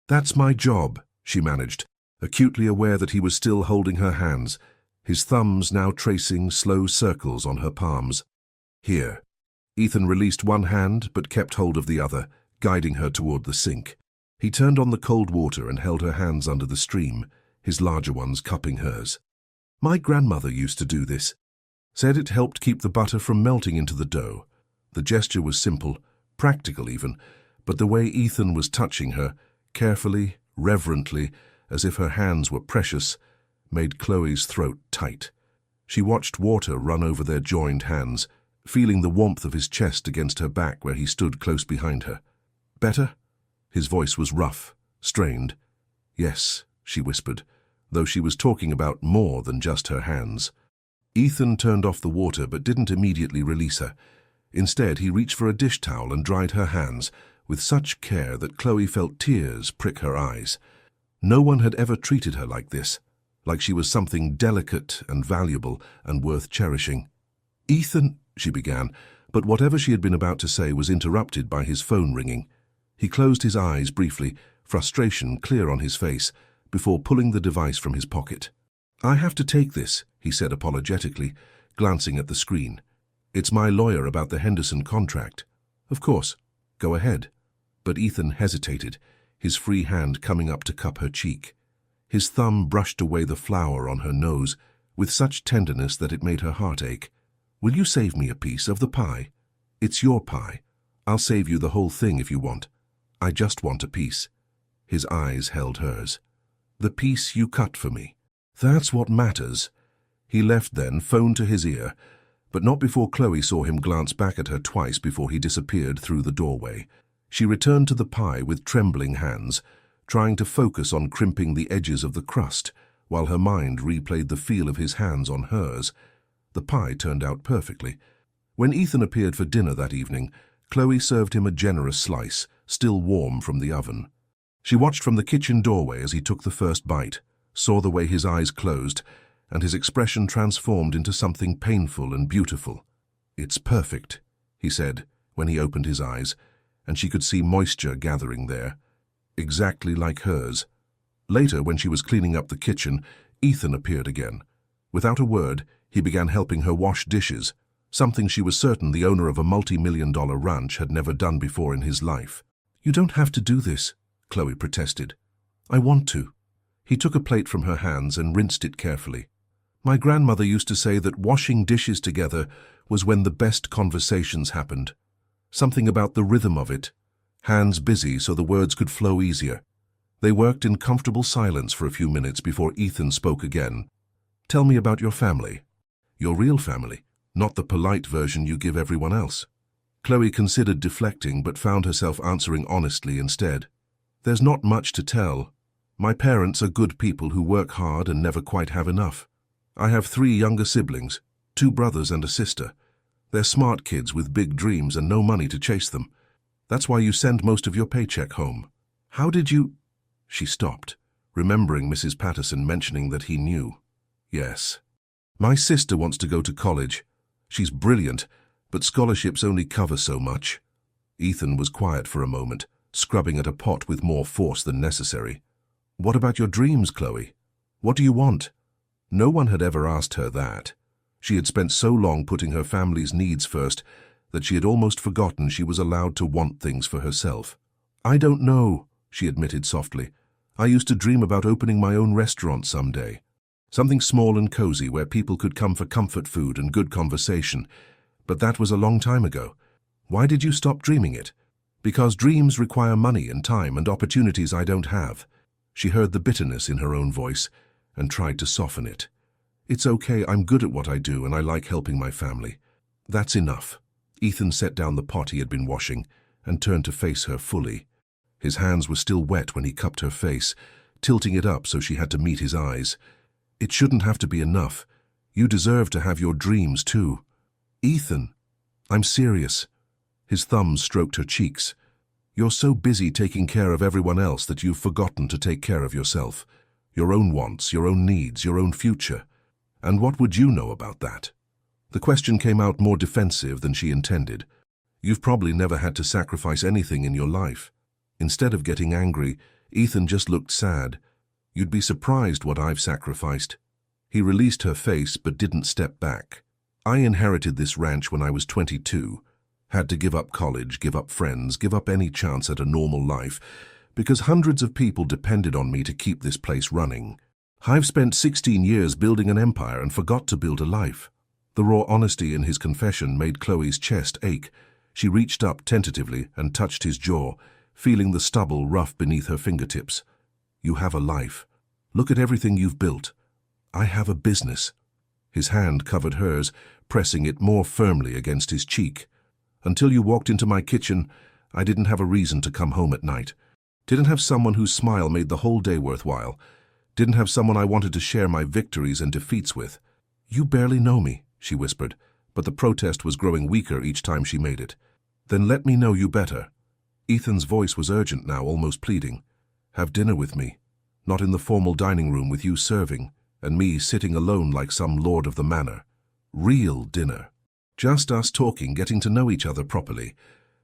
"That's my job," she managed, acutely aware that he was still holding her hands, his thumbs now tracing slow circles on her palms. "Here." Ethan released one hand but kept hold of the other, guiding her toward the sink. He turned on the cold water and held her hands under the stream, his larger ones cupping hers. "My grandmother used to do this. Said it helped keep the butter from melting into the dough." The gesture was simple, practical even, but the way Ethan was touching her, carefully, reverently, as if her hands were precious, made Chloe's throat tight. She watched water run over their joined hands, feeling the warmth of his chest against her back where he stood close behind her. "Better?" His voice was rough, strained. "Yes," she whispered, though she was talking about more than just her hands. Ethan turned off the water but didn't immediately release her. Instead, he reached for a dish towel and dried her hands, with such care that Chloe felt tears prick her eyes. No one had ever treated her like this, like she was something delicate and valuable and worth cherishing. "Ethan," she began, but whatever she had been about to say was interrupted by his phone ringing. He closed his eyes briefly, frustration clear on his face, before pulling the device from his pocket. "I have to take this," he said apologetically, glancing at the screen. "It's my lawyer about the Henderson contract." "Of course. Go ahead." But Ethan hesitated, his free hand coming up to cup her cheek. His thumb brushed away the flour on her nose, with such tenderness that it made her heart ache. "Will you save me a piece of the pie? It's your pie. I'll save you the whole thing if you want. I just want a piece." His eyes held hers. "The piece you cut for me. That's what matters." He left then, phone to his ear, but not before Chloe saw him glance back at her twice before he disappeared through the doorway. She returned to the pie with trembling hands, trying to focus on crimping the edges of the crust, while her mind replayed the feel of his hands on hers. The pie turned out perfectly. When Ethan appeared for dinner that evening, Chloe served him a generous slice, still warm from the oven. She watched from the kitchen doorway as he took the first bite, saw the way his eyes closed, and his expression transformed into something painful and beautiful. "It's perfect," he said when he opened his eyes, and she could see moisture gathering there. Exactly like hers. Later, when she was cleaning up the kitchen, Ethan appeared again. Without a word, he began helping her wash dishes, something she was certain the owner of a multi-million-dollar ranch had never done before in his life. "You don't have to do this," Chloe protested. "I want to." He took a plate from her hands and rinsed it carefully. "My grandmother used to say that washing dishes together was when the best conversations happened. Something about the rhythm of it. Hands busy so the words could flow easier." They worked in comfortable silence for a few minutes before Ethan spoke again. "Tell me about your family. Your real family, not the polite version you give everyone else." Chloe considered deflecting but found herself answering honestly instead. "There's not much to tell. My parents are good people who work hard and never quite have enough. I have 3 younger siblings, 2 brothers and a sister. They're smart kids with big dreams and no money to chase them. That's why you send most of your paycheck home. How did you—" She stopped, remembering Mrs. Patterson mentioning that he knew. "Yes. My sister wants to go to college. She's brilliant, but scholarships only cover so much." Ethan was quiet for a moment, scrubbing at a pot with more force than necessary. "What about your dreams, Chloe? What do you want?" No one had ever asked her that. She had spent so long putting her family's needs first that she had almost forgotten she was allowed to want things for herself. "I don't know," she admitted softly. "I used to dream about opening my own restaurant someday." Something small and cozy where people could come for comfort food and good conversation. But that was a long time ago. Why did you stop dreaming it? Because dreams require money and time and opportunities I don't have. She heard the bitterness in her own voice and tried to soften it. It's okay, I'm good at what I do and I like helping my family. That's enough. Ethan set down the pot he had been washing and turned to face her fully. His hands were still wet when he cupped her face, tilting it up so she had to meet his eyes. It shouldn't have to be enough. You deserve to have your dreams too. Ethan, I'm serious. His thumbs stroked her cheeks. You're so busy taking care of everyone else that you've forgotten to take care of yourself. Your own wants, your own needs, your own future. And what would you know about that? The question came out more defensive than she intended. You've probably never had to sacrifice anything in your life. Instead of getting angry, Ethan just looked sad. You'd be surprised what I've sacrificed. He released her face but didn't step back. I inherited this ranch when I was 22. Had to give up college, give up friends, give up any chance at a normal life, because hundreds of people depended on me to keep this place running. I've spent 16 years building an empire and forgot to build a life. The raw honesty in his confession made Chloe's chest ache. She reached up tentatively and touched his jaw, feeling the stubble rough beneath her fingertips. You have a life. Look at everything you've built. I have a business. His hand covered hers, pressing it more firmly against his cheek. Until you walked into my kitchen, I didn't have a reason to come home at night. Didn't have someone whose smile made the whole day worthwhile. Didn't have someone I wanted to share my victories and defeats with. You barely know me, she whispered, but the protest was growing weaker each time she made it. Then let me know you better. Ethan's voice was urgent now, almost pleading. Have dinner with me. Not in the formal dining room with you serving, and me sitting alone like some lord of the manor. Real dinner. Just us talking, getting to know each other properly.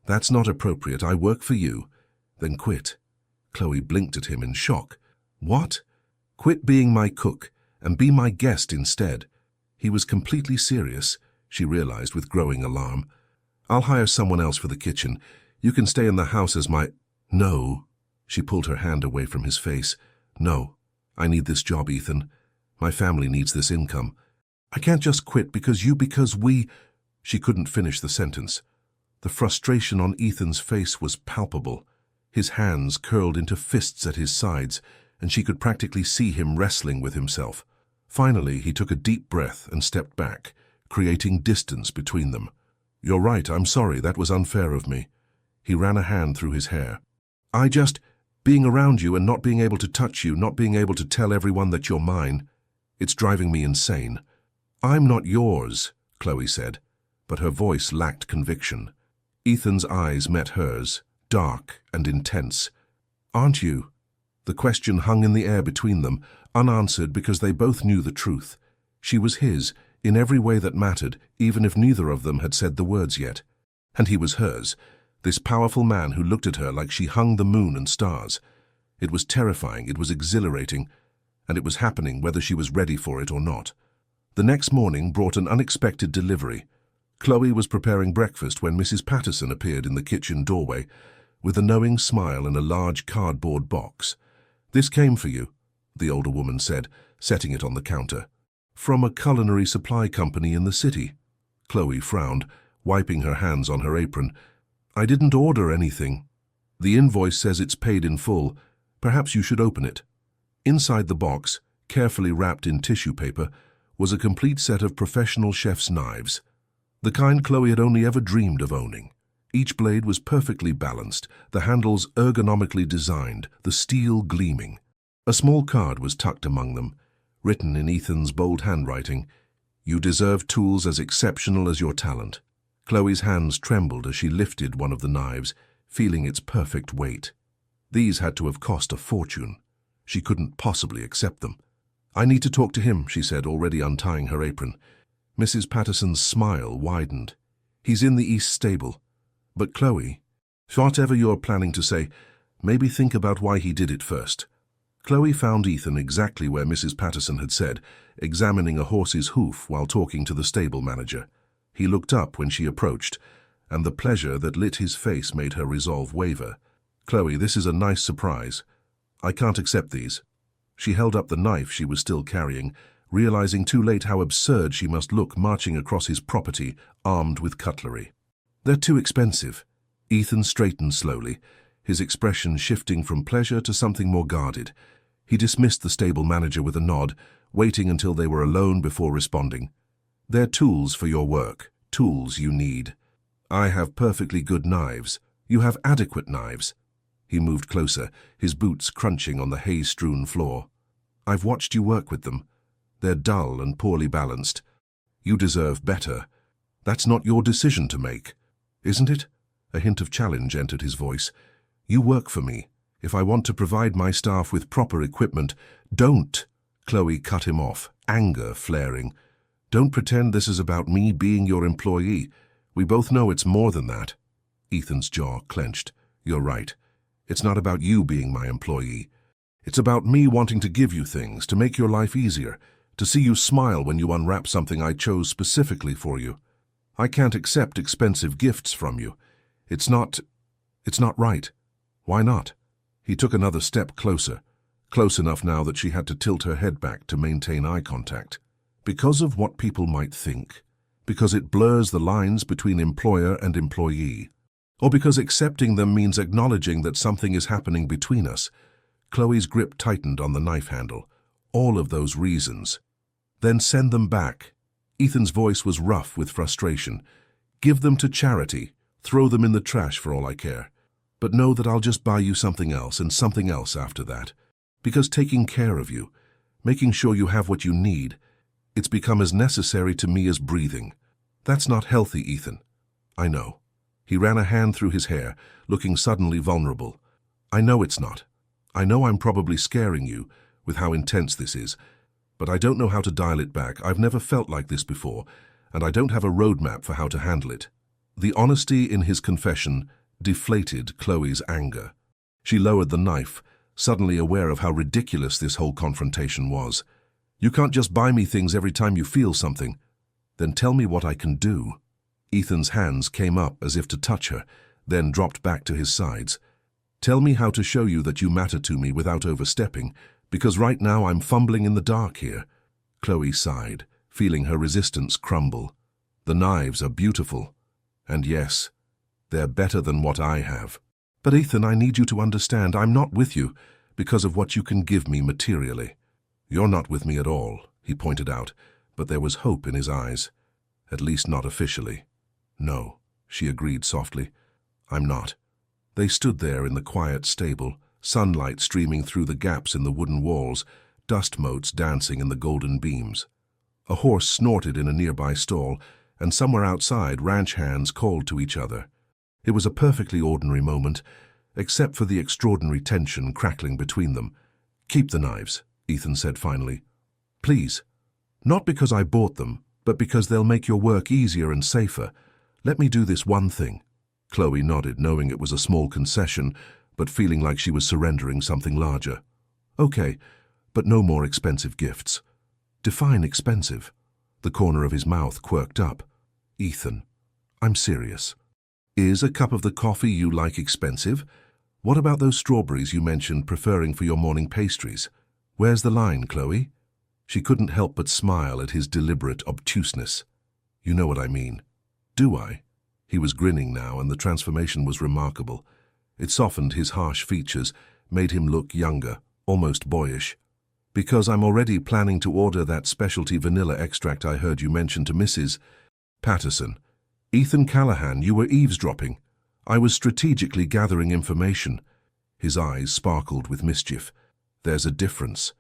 That's not appropriate. I work for you. Then quit. Chloe blinked at him in shock. What? Quit being my cook and be my guest instead. He was completely serious, she realized with growing alarm. I'll hire someone else for the kitchen. You can stay in the house as my... No. She pulled her hand away from his face. No. I need this job, Ethan. My family needs this income. I can't just quit because we... She couldn't finish the sentence. The frustration on Ethan's face was palpable. His hands curled into fists at his sides, and she could practically see him wrestling with himself. Finally, he took a deep breath and stepped back, creating distance between them. You're right, I'm sorry, that was unfair of me. He ran a hand through his hair. Being around you and not being able to touch you, not being able to tell everyone that you're mine, it's driving me insane. I'm not yours, Chloe said, but her voice lacked conviction. Ethan's eyes met hers, dark and intense. Aren't you? The question hung in the air between them, unanswered because they both knew the truth. She was his, in every way that mattered, even if neither of them had said the words yet. And he was hers, this powerful man who looked at her like she hung the moon and stars. It was terrifying, it was exhilarating, and it was happening whether she was ready for it or not. The next morning brought an unexpected delivery. Chloe was preparing breakfast when Mrs. Patterson appeared in the kitchen doorway, with a knowing smile and a large cardboard box. This came for you, the older woman said, setting it on the counter. From a culinary supply company in the city. Chloe frowned, wiping her hands on her apron. I didn't order anything. The invoice says it's paid in full. Perhaps you should open it. Inside the box, carefully wrapped in tissue paper, was a complete set of professional chef's knives. The kind Chloe had only ever dreamed of owning. Each blade was perfectly balanced, the handles ergonomically designed, the steel gleaming. A small card was tucked among them, written in Ethan's bold handwriting. You deserve tools as exceptional as your talent. Chloe's hands trembled as she lifted one of the knives, feeling its perfect weight. These had to have cost a fortune. She couldn't possibly accept them. I need to talk to him, she said, already untying her apron. Mrs. Patterson's smile widened. He's in the east stable. But Chloe, whatever you're planning to say, maybe think about why he did it first. Chloe found Ethan exactly where Mrs. Patterson had said, examining a horse's hoof while talking to the stable manager. He looked up when she approached, and the pleasure that lit his face made her resolve waver. Chloe, this is a nice surprise. I can't accept these. She held up the knife she was still carrying, realizing too late how absurd she must look marching across his property, armed with cutlery. "They're too expensive." Ethan straightened slowly, his expression shifting from pleasure to something more guarded. He dismissed the stable manager with a nod, waiting until they were alone before responding. "They're tools for your work, tools you need. I have perfectly good knives. You have adequate knives." He moved closer, his boots crunching on the hay-strewn floor. "I've watched you work with them. They're dull and poorly balanced. You deserve better. That's not your decision to make, isn't it?" A hint of challenge entered his voice. "You work for me. If I want to provide my staff with proper equipment, don't." Chloe cut him off, anger flaring. "Don't pretend this is about me being your employee. We both know it's more than that." Ethan's jaw clenched. "You're right. It's not about you being my employee. It's about me wanting to give you things, to make your life easier, to see you smile when you unwrap something I chose specifically for you. I can't accept expensive gifts from you. It's not right." "Why not?" He took another step closer, close enough now that she had to tilt her head back to maintain eye contact. "Because of what people might think. Because it blurs the lines between employer and employee. Or because accepting them means acknowledging that something is happening between us." Chloe's grip tightened on the knife handle. "All of those reasons. Then send them back." Ethan's voice was rough with frustration. "Give them to charity. Throw them in the trash for all I care. But know that I'll just buy you something else and something else after that. Because taking care of you, making sure you have what you need, it's become as necessary to me as breathing. That's not healthy, Ethan." "I know." He ran a hand through his hair, looking suddenly vulnerable. "I know it's not. I know I'm probably scaring you with how intense this is, but I don't know how to dial it back. I've never felt like this before, and I don't have a roadmap for how to handle it." The honesty in his confession deflated Chloe's anger. She lowered the knife, suddenly aware of how ridiculous this whole confrontation was. "You can't just buy me things every time you feel something. Then tell me what I can do." Ethan's hands came up as if to touch her, then dropped back to his sides. "Tell me how to show you that you matter to me without overstepping, because right now I'm fumbling in the dark here." Chloe sighed, feeling her resistance crumble. "The knives are beautiful. And yes, they're better than what I have. But Ethan, I need you to understand I'm not with you because of what you can give me materially." "You're not with me at all," he pointed out, but there was hope in his eyes. "At least not officially." "No," she agreed softly. "I'm not." They stood there in the quiet stable, sunlight streaming through the gaps in the wooden walls, dust motes dancing in the golden beams. A horse snorted in a nearby stall, and somewhere outside ranch hands called to each other. It was a perfectly ordinary moment, except for the extraordinary tension crackling between them. "Keep the knives," Ethan said finally. "Please. Not because I bought them, but because they'll make your work easier and safer. Let me do this one thing." Chloe nodded, knowing it was a small concession, but feeling like she was surrendering something larger. "Okay, but no more expensive gifts." "Define expensive." The corner of his mouth quirked up. "Ethan, I'm serious. Is a cup of the coffee you like expensive? What about those strawberries you mentioned preferring for your morning pastries? Where's the line, Chloe?" She couldn't help but smile at his deliberate obtuseness. "You know what I mean." "Do I?" He was grinning now, and the transformation was remarkable. It softened his harsh features, made him look younger, almost boyish. "Because I'm already planning to order that specialty vanilla extract I heard you mention to Mrs. Patterson." "Ethan Callahan, you were eavesdropping. I was strategically gathering information." His eyes sparkled with mischief. "There's a difference."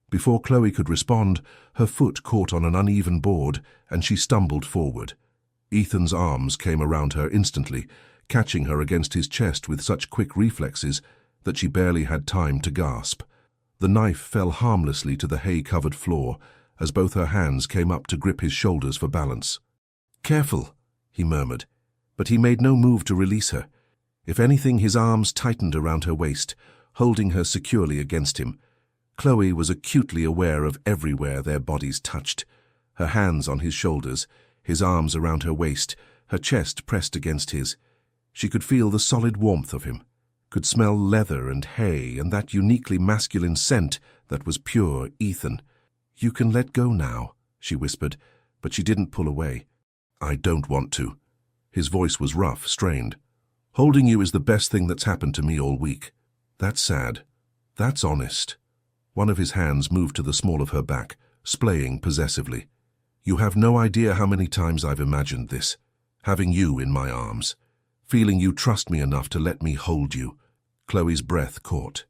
Before Chloe could respond, her foot caught on an uneven board, and she stumbled forward. Ethan's arms came around her instantly, catching her against his chest with such quick reflexes that she barely had time to gasp. The knife fell harmlessly to the hay-covered floor as both her hands came up to grip his shoulders for balance. "Careful," he murmured, but he made no move to release her. If anything, his arms tightened around her waist, holding her securely against him. Chloe was acutely aware of everywhere their bodies touched. Her hands on his shoulders, his arms around her waist, her chest pressed against his. She could feel the solid warmth of him, could smell leather and hay and that uniquely masculine scent that was pure Ethan. "You can let go now," she whispered, but she didn't pull away. "I don't want to." His voice was rough, strained. "Holding you is the best thing that's happened to me all week." "That's sad. That's honest." One of his hands moved to the small of her back, splaying possessively. "You have no idea how many times I've imagined this, having you in my arms, feeling you trust me enough to let me hold you." Chloe's breath caught.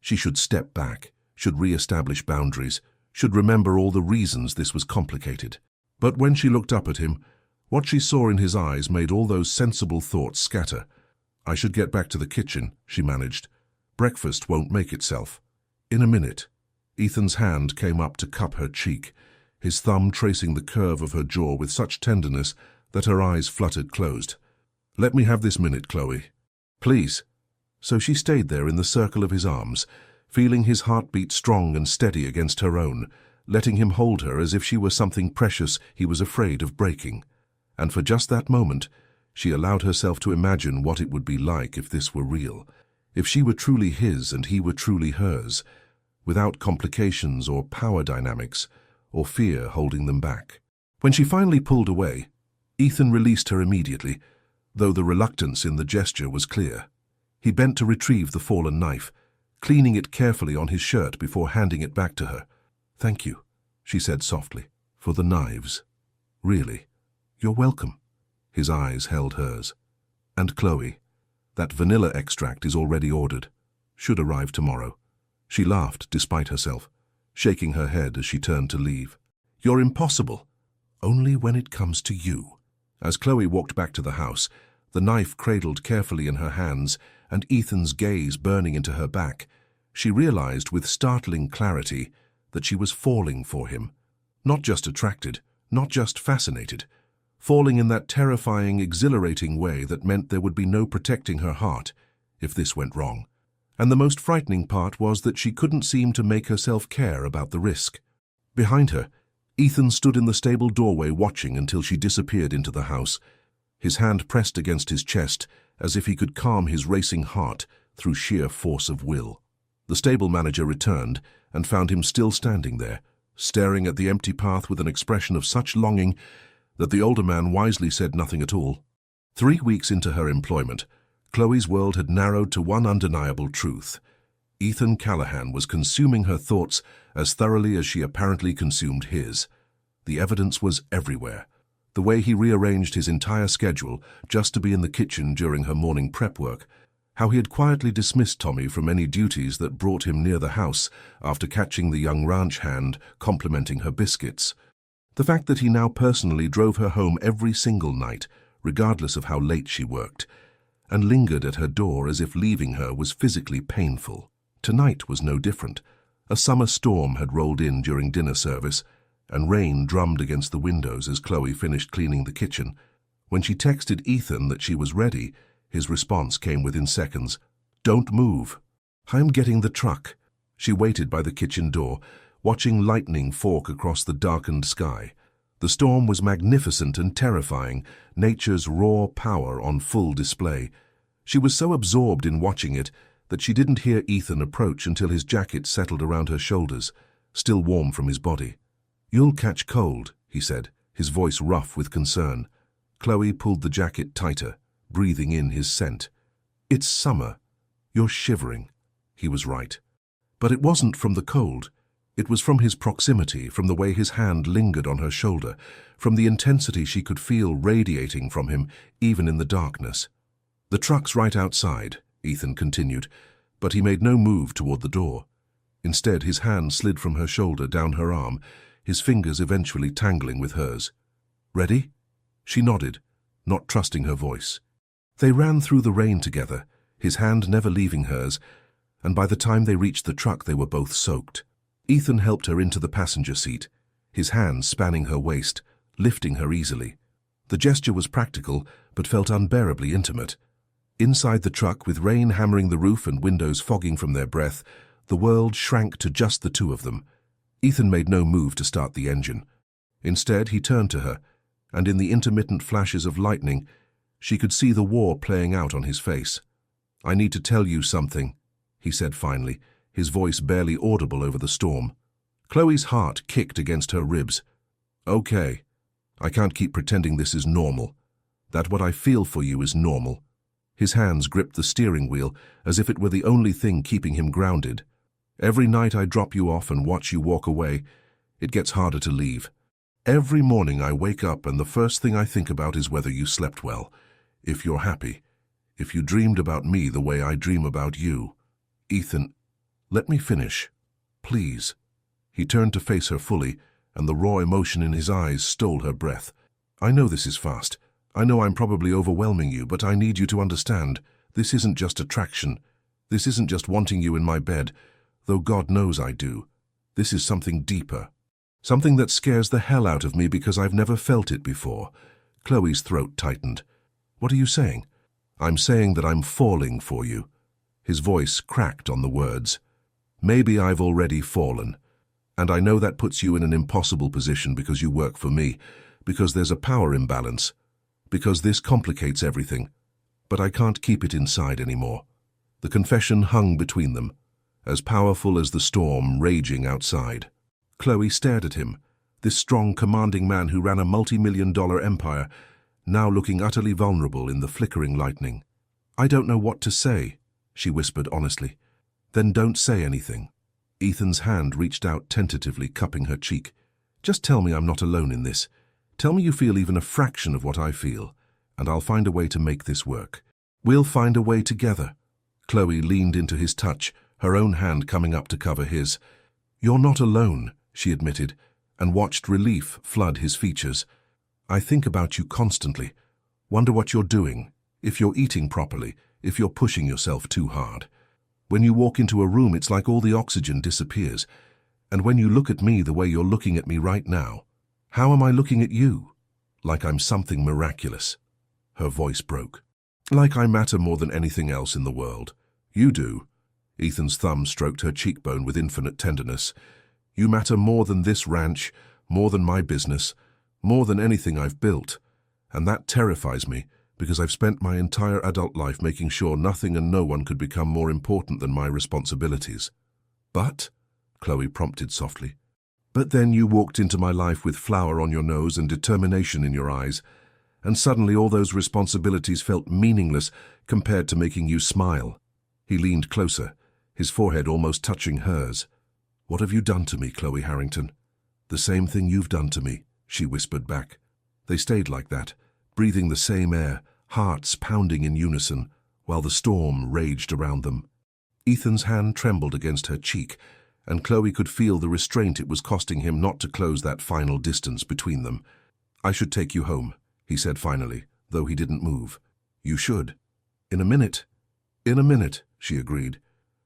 She should step back, should re-establish boundaries, should remember all the reasons this was complicated. But when she looked up at him, what she saw in his eyes made all those sensible thoughts scatter. "I should get back to the kitchen," she managed. "Breakfast won't make itself." In a minute, Ethan's hand came up to cup her cheek, his thumb tracing the curve of her jaw with such tenderness that her eyes fluttered closed. "Let me have this minute, Chloe. Please." So she stayed there in the circle of his arms, feeling his heartbeat strong and steady against her own, letting him hold her as if she were something precious he was afraid of breaking. And for just that moment, she allowed herself to imagine what it would be like if this were real, if she were truly his and he were truly hers, without complications or power dynamics or fear holding them back. When she finally pulled away, Ethan released her immediately, though the reluctance in the gesture was clear. He bent to retrieve the fallen knife, cleaning it carefully on his shirt before handing it back to her. "Thank you," she said softly, "for the knives. Really, you're welcome." His eyes held hers. "And Chloe, that vanilla extract is already ordered. Should arrive tomorrow." She laughed despite herself, shaking her head as she turned to leave. "You're impossible. Only when it comes to you." As Chloe walked back to the house, the knife cradled carefully in her hands and Ethan's gaze burning into her back, she realized with startling clarity that she was falling for him. Not just attracted, not just fascinated. Falling in that terrifying, exhilarating way that meant there would be no protecting her heart if this went wrong. And the most frightening part was that she couldn't seem to make herself care about the risk. Behind her, Ethan stood in the stable doorway watching until she disappeared into the house, his hand pressed against his chest as if he could calm his racing heart through sheer force of will. The stable manager returned and found him still standing there, staring at the empty path with an expression of such longing that the older man wisely said nothing at all. 3 weeks into her employment, Chloe's world had narrowed to one undeniable truth. Ethan Callahan was consuming her thoughts as thoroughly as she apparently consumed his. The evidence was everywhere. The way he rearranged his entire schedule just to be in the kitchen during her morning prep work, how he had quietly dismissed Tommy from any duties that brought him near the house after catching the young ranch hand complimenting her biscuits, the fact that he now personally drove her home every single night, regardless of how late she worked, and lingered at her door as if leaving her was physically painful. Tonight was no different. A summer storm had rolled in during dinner service, and rain drummed against the windows as Chloe finished cleaning the kitchen. When she texted Ethan that she was ready, his response came within seconds. "Don't move. I'm getting the truck." She waited by the kitchen door, watching lightning fork across the darkened sky. The storm was magnificent and terrifying, nature's raw power on full display. She was so absorbed in watching it that she didn't hear Ethan approach until his jacket settled around her shoulders, still warm from his body. "You'll catch cold," he said, his voice rough with concern. Chloe pulled the jacket tighter, breathing in his scent. "It's summer. You're shivering." He was right. But it wasn't from the cold. It was from his proximity, from the way his hand lingered on her shoulder, from the intensity she could feel radiating from him, even in the darkness. "The truck's right outside," Ethan continued, but he made no move toward the door. Instead, his hand slid from her shoulder down her arm, his fingers eventually tangling with hers. "Ready?" She nodded, not trusting her voice. They ran through the rain together, his hand never leaving hers, and by the time they reached the truck they were both soaked. Ethan helped her into the passenger seat, his hands spanning her waist, lifting her easily. The gesture was practical, but felt unbearably intimate. Inside the truck, with rain hammering the roof and windows fogging from their breath, the world shrank to just the two of them. Ethan made no move to start the engine. Instead, he turned to her, and in the intermittent flashes of lightning, she could see the war playing out on his face. "I need to tell you something," he said finally, his voice barely audible over the storm. Chloe's heart kicked against her ribs. Okay, I can't keep pretending this is normal. That what I feel for you is normal. His hands gripped the steering wheel as if it were the only thing keeping him grounded. Every night I drop you off and watch you walk away, it gets harder to leave. Every morning I wake up and the first thing I think about is whether you slept well, if you're happy, if you dreamed about me the way I dream about you. Ethan, let me finish, please. He turned to face her fully, and the raw emotion in his eyes stole her breath. I know this is fast. I know I'm probably overwhelming you, but I need you to understand, this isn't just attraction. This isn't just wanting you in my bed, though God knows I do. This is something deeper. Something that scares the hell out of me because I've never felt it before. Chloe's throat tightened. What are you saying? I'm saying that I'm falling for you. His voice cracked on the words. Maybe I've already fallen. And I know that puts you in an impossible position because you work for me, because there's a power imbalance, because this complicates everything. But I can't keep it inside anymore. The confession hung between them, as powerful as the storm raging outside. Chloe stared at him, this strong, commanding man who ran a multi-million-dollar empire, now looking utterly vulnerable in the flickering lightning. I don't know what to say, she whispered honestly. Then don't say anything. Ethan's hand reached out tentatively, cupping her cheek. Just tell me I'm not alone in this. Tell me you feel even a fraction of what I feel, and I'll find a way to make this work. We'll find a way together. Chloe leaned into his touch, her own hand coming up to cover his. You're not alone, she admitted, and watched relief flood his features. I think about you constantly. Wonder what you're doing, if you're eating properly, if you're pushing yourself too hard. When you walk into a room, it's like all the oxygen disappears. And when you look at me the way you're looking at me right now, how am I looking at you? Like I'm something miraculous. Her voice broke. Like I matter more than anything else in the world. You do. Ethan's thumb stroked her cheekbone with infinite tenderness. You matter more than this ranch, more than my business, more than anything I've built. And that terrifies me, because I've spent my entire adult life making sure nothing and no one could become more important than my responsibilities. But, Chloe prompted softly, but then you walked into my life with flour on your nose and determination in your eyes, and suddenly all those responsibilities felt meaningless compared to making you smile. He leaned closer, his forehead almost touching hers. What have you done to me, Chloe Harrington? The same thing you've done to me, she whispered back. They stayed like that, breathing the same air, hearts pounding in unison, while the storm raged around them. Ethan's hand trembled against her cheek, and Chloe could feel the restraint it was costing him not to close that final distance between them. I should take you home, he said finally, though he didn't move. You should. In a minute. In a minute, she agreed.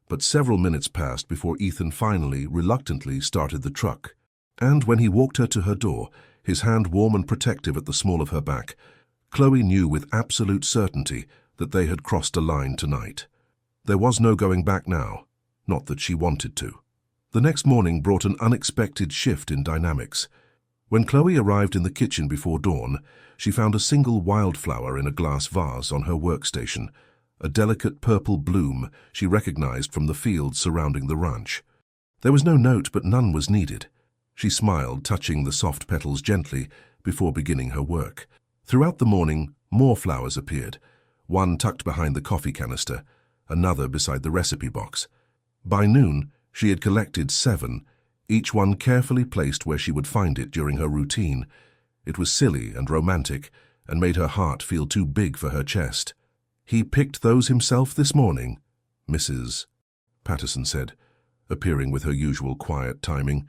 But several minutes passed before Ethan finally, reluctantly, started the truck. And when he walked her to her door, his hand warm and protective at the small of her back, Chloe knew with absolute certainty that they had crossed a line tonight. There was no going back now, not that she wanted to. The next morning brought an unexpected shift in dynamics. When Chloe arrived in the kitchen before dawn, she found a single wildflower in a glass vase on her workstation, a delicate purple bloom she recognized from the fields surrounding the ranch. There was no note, but none was needed. She smiled, touching the soft petals gently before beginning her work. Throughout the morning, more flowers appeared, one tucked behind the coffee canister, another beside the recipe box. By noon, she had collected 7, each one carefully placed where she would find it during her routine. It was silly and romantic, and made her heart feel too big for her chest. He picked those himself this morning, Mrs. Patterson said, appearing with her usual quiet timing.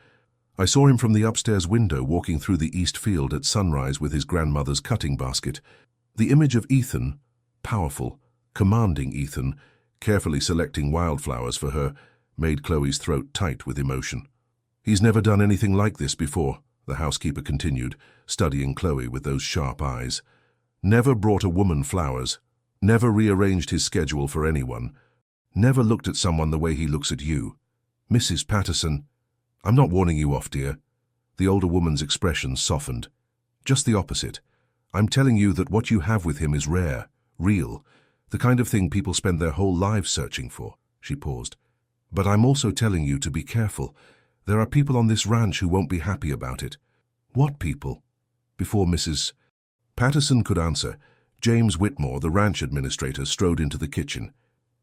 I saw him from the upstairs window walking through the east field at sunrise with his grandmother's cutting basket. The image of Ethan, powerful, commanding Ethan, carefully selecting wildflowers for her, made Chloe's throat tight with emotion. He's never done anything like this before, the housekeeper continued, studying Chloe with those sharp eyes. Never brought a woman flowers, never rearranged his schedule for anyone, never looked at someone the way he looks at you. Mrs. Patterson, I'm not warning you off, dear. The older woman's expression softened. Just the opposite. I'm telling you that what you have with him is rare, real, the kind of thing people spend their whole lives searching for. She paused. But I'm also telling you to be careful. There are people on this ranch who won't be happy about it." "What people?" Before Mrs. Patterson could answer, James Whitmore, the ranch administrator, strode into the kitchen.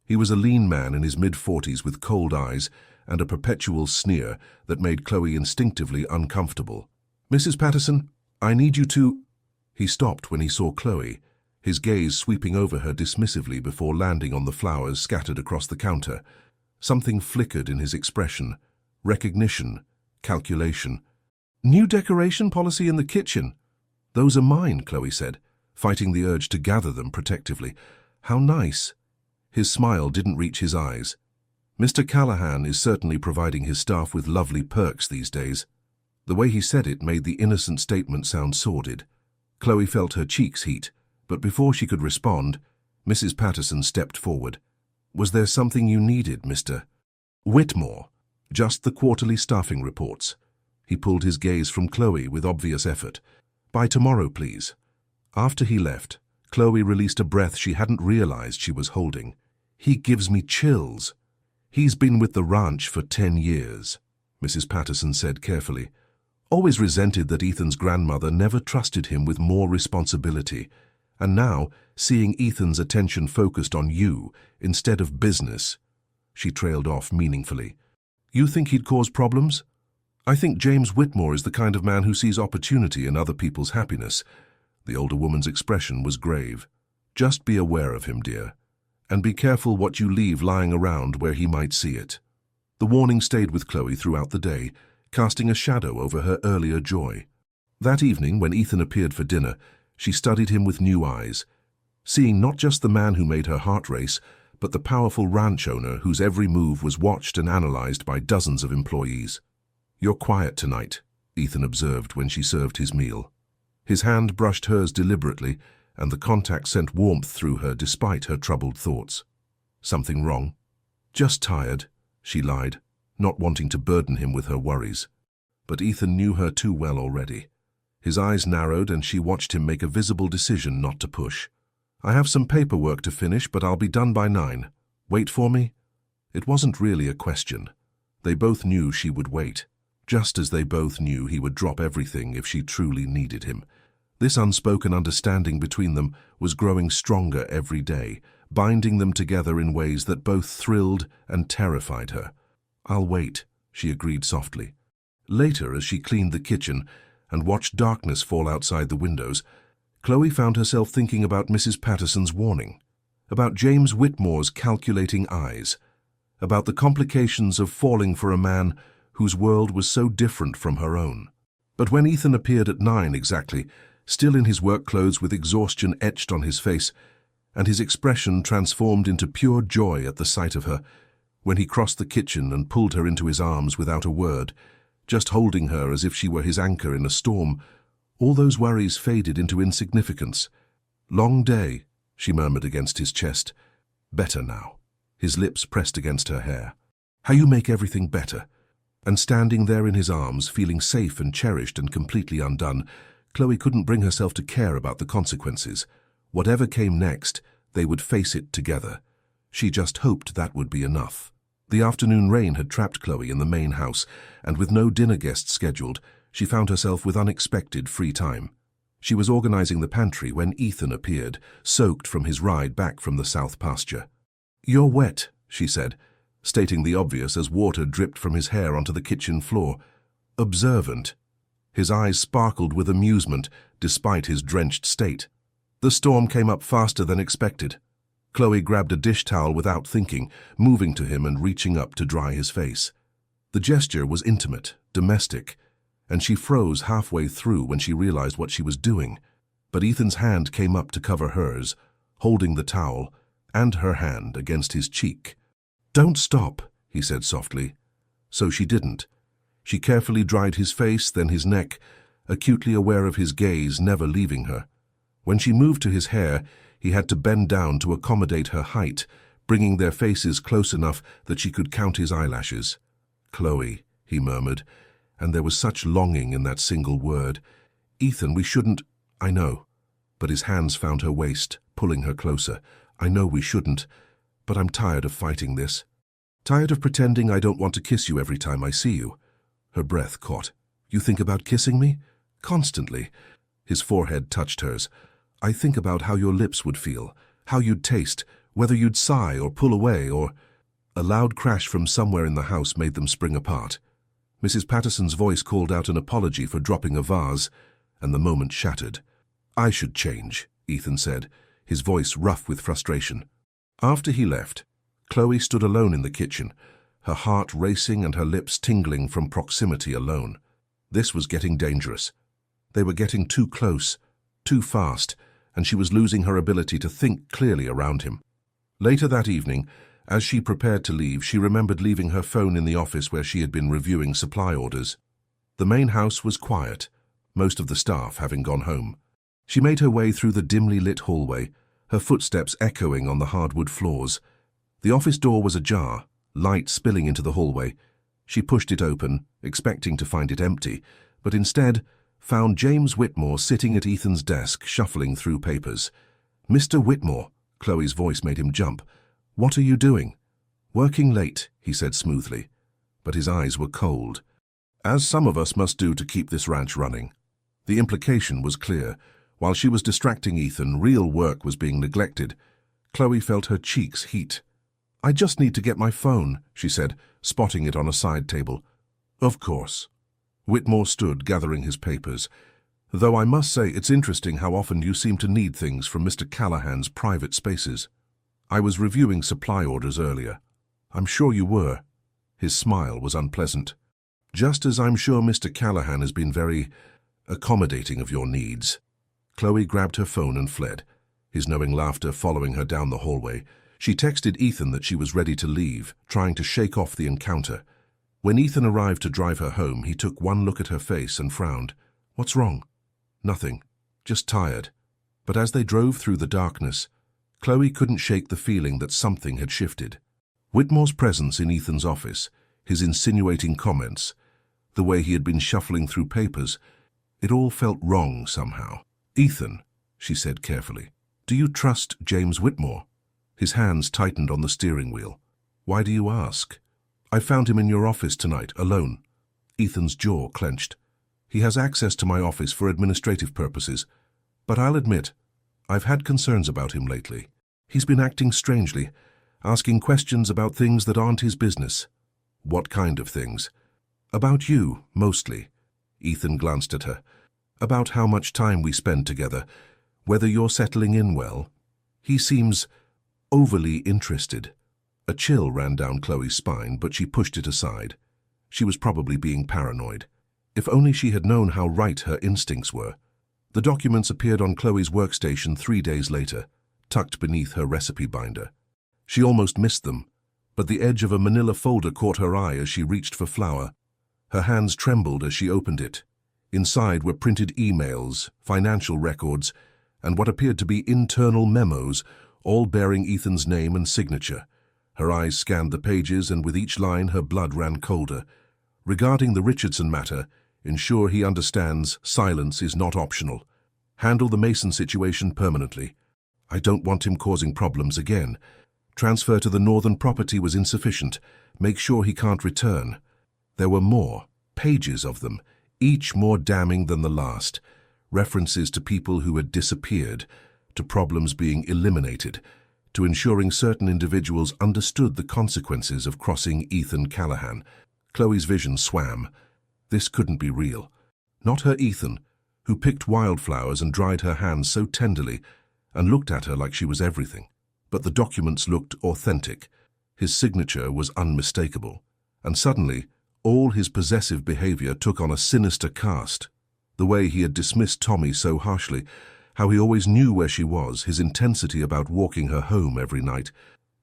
He was a lean man in his mid-40s with cold eyes and a perpetual sneer that made Chloe instinctively uncomfortable. "Mrs. Patterson, I need you to—" He stopped when he saw Chloe, his gaze sweeping over her dismissively before landing on the flowers scattered across the counter. Something flickered in his expression. Recognition, calculation. "New decoration policy in the kitchen." "Those are mine," Chloe said, fighting the urge to gather them protectively. "How nice." His smile didn't reach his eyes. "Mr. Callahan is certainly providing his staff with lovely perks these days." The way he said it made the innocent statement sound sordid. Chloe felt her cheeks heat, but before she could respond, Mrs. Patterson stepped forward. "Was there something you needed, Mr. Whitmore?" "Just the quarterly staffing reports." He pulled his gaze from Chloe with obvious effort. "By tomorrow, please." After he left, Chloe released a breath she hadn't realized she was holding. "He gives me chills." "He's been with the ranch for 10 years, Mrs. Patterson said carefully. "Always resented that Ethan's grandmother never trusted him with more responsibility. And now, seeing Ethan's attention focused on you instead of business." She trailed off meaningfully. "You think he'd cause problems?" "I think James Whitmore is the kind of man who sees opportunity in other people's happiness." The older woman's expression was grave. "Just be aware of him, dear. And be careful what you leave lying around where he might see it." The warning stayed with Chloe throughout the day, casting a shadow over her earlier joy. That evening, when Ethan appeared for dinner, she studied him with new eyes, seeing not just the man who made her heart race, but the powerful ranch owner whose every move was watched and analyzed by dozens of employees. "You're quiet tonight," Ethan observed when she served his meal. His hand brushed hers deliberately, and the contact sent warmth through her despite her troubled thoughts. "Something wrong?" "Just tired," she lied, not wanting to burden him with her worries. But Ethan knew her too well already. His eyes narrowed and she watched him make a visible decision not to push. "I have some paperwork to finish, but I'll be done by 9. Wait for me?" It wasn't really a question. They both knew she would wait, just as they both knew he would drop everything if she truly needed him. This unspoken understanding between them was growing stronger every day, binding them together in ways that both thrilled and terrified her. "I'll wait," she agreed softly. Later, as she cleaned the kitchen and watched darkness fall outside the windows, Chloe found herself thinking about Mrs. Patterson's warning, about James Whitmore's calculating eyes, about the complications of falling for a man whose world was so different from her own. But when Ethan appeared at 9 exactly, still in his work clothes with exhaustion etched on his face, and his expression transformed into pure joy at the sight of her, when he crossed the kitchen and pulled her into his arms without a word, just holding her as if she were his anchor in a storm, all those worries faded into insignificance. "Long day," she murmured against his chest. "Better now." His lips pressed against her hair. "How you make everything better." And standing there in his arms, feeling safe and cherished and completely undone, Chloe couldn't bring herself to care about the consequences. Whatever came next, they would face it together. She just hoped that would be enough. The afternoon rain had trapped Chloe in the main house, and with no dinner guests scheduled, she found herself with unexpected free time. She was organizing the pantry when Ethan appeared, soaked from his ride back from the south pasture. "You're wet," she said, stating the obvious as water dripped from his hair onto the kitchen floor. Observant. His eyes sparkled with amusement, despite his drenched state. The storm came up faster than expected. Chloe grabbed a dish towel without thinking, moving to him and reaching up to dry his face. The gesture was intimate, domestic, and she froze halfway through when she realized what she was doing. But Ethan's hand came up to cover hers, holding the towel and her hand against his cheek. "Don't stop," he said softly. So she didn't. She carefully dried his face, then his neck, acutely aware of his gaze never leaving her. When she moved to his hair, he had to bend down to accommodate her height, bringing their faces close enough that she could count his eyelashes. "Chloe," he murmured, and there was such longing in that single word. "Ethan, we shouldn't—" "I know." But his hands found her waist, pulling her closer. "I know we shouldn't, but I'm tired of fighting this. Tired of pretending I don't want to kiss you every time I see you. Her breath caught. You think about kissing me? Constantly. His forehead touched hers. I think about how your lips would feel, how you'd taste, whether you'd sigh or pull away or... A loud crash from somewhere in the house made them spring apart. Mrs. Patterson's voice called out an apology for dropping a vase, and the moment shattered. I should change, Ethan said, his voice rough with frustration. After he left, Chloe stood alone in the kitchen, her heart racing and her lips tingling from proximity alone. This was getting dangerous. They were getting too close, too fast, and she was losing her ability to think clearly around him. Later that evening, as she prepared to leave, she remembered leaving her phone in the office where she had been reviewing supply orders. The main house was quiet, most of the staff having gone home. She made her way through the dimly lit hallway, her footsteps echoing on the hardwood floors. The office door was ajar, light spilling into the hallway. She pushed it open, expecting to find it empty, but instead found James Whitmore sitting at Ethan's desk, shuffling through papers. Mr. Whitmore, Chloe's voice made him jump. What are you doing? Working late, he said smoothly, but his eyes were cold. As some of us must do to keep this ranch running. The implication was clear. While she was distracting Ethan, real work was being neglected. Chloe felt her cheeks heat. I just need to get my phone, she said, spotting it on a side table. Of course. Whitmore stood, gathering his papers. Though I must say it's interesting how often you seem to need things from Mr. Callahan's private spaces. I was reviewing supply orders earlier. I'm sure you were. His smile was unpleasant. Just as I'm sure Mr. Callahan has been very accommodating of your needs. Chloe grabbed her phone and fled, his knowing laughter following her down the hallway. She texted Ethan that she was ready to leave, trying to shake off the encounter. When Ethan arrived to drive her home, he took one look at her face and frowned. What's wrong? Nothing. Just tired. But as they drove through the darkness, Chloe couldn't shake the feeling that something had shifted. Whitmore's presence in Ethan's office, his insinuating comments, the way he had been shuffling through papers, it all felt wrong somehow. Ethan, she said carefully, do you trust James Whitmore? His hands tightened on the steering wheel. Why do you ask? I found him in your office tonight, alone. Ethan's jaw clenched. He has access to my office for administrative purposes, but I'll admit, I've had concerns about him lately. He's been acting strangely, asking questions about things that aren't his business. What kind of things? About you, mostly. Ethan glanced at her. About how much time we spend together, whether you're settling in well. He seems overly interested. A chill ran down Chloe's spine, but she pushed it aside. She was probably being paranoid. If only she had known how right her instincts were. The documents appeared on Chloe's workstation 3 days later, tucked beneath her recipe binder. She almost missed them, but the edge of a manila folder caught her eye as she reached for flour. Her hands trembled as she opened it. Inside were printed emails, financial records, and what appeared to be internal memos, all bearing Ethan's name and signature. Her eyes scanned the pages, and with each line her blood ran colder. Regarding the Richardson matter, ensure he understands silence is not optional. Handle the Mason situation permanently. I don't want him causing problems again. Transfer to the northern property was insufficient. Make sure he can't return. There were more, pages of them, each more damning than the last. References to people who had disappeared, to problems being eliminated, to ensuring certain individuals understood the consequences of crossing Ethan Callahan. Chloe's vision swam. This couldn't be real. Not her Ethan, who picked wildflowers and dried her hands so tenderly and looked at her like she was everything. But the documents looked authentic. His signature was unmistakable. And suddenly, all his possessive behavior took on a sinister cast. The way he had dismissed Tommy so harshly, how he always knew where she was, his intensity about walking her home every night.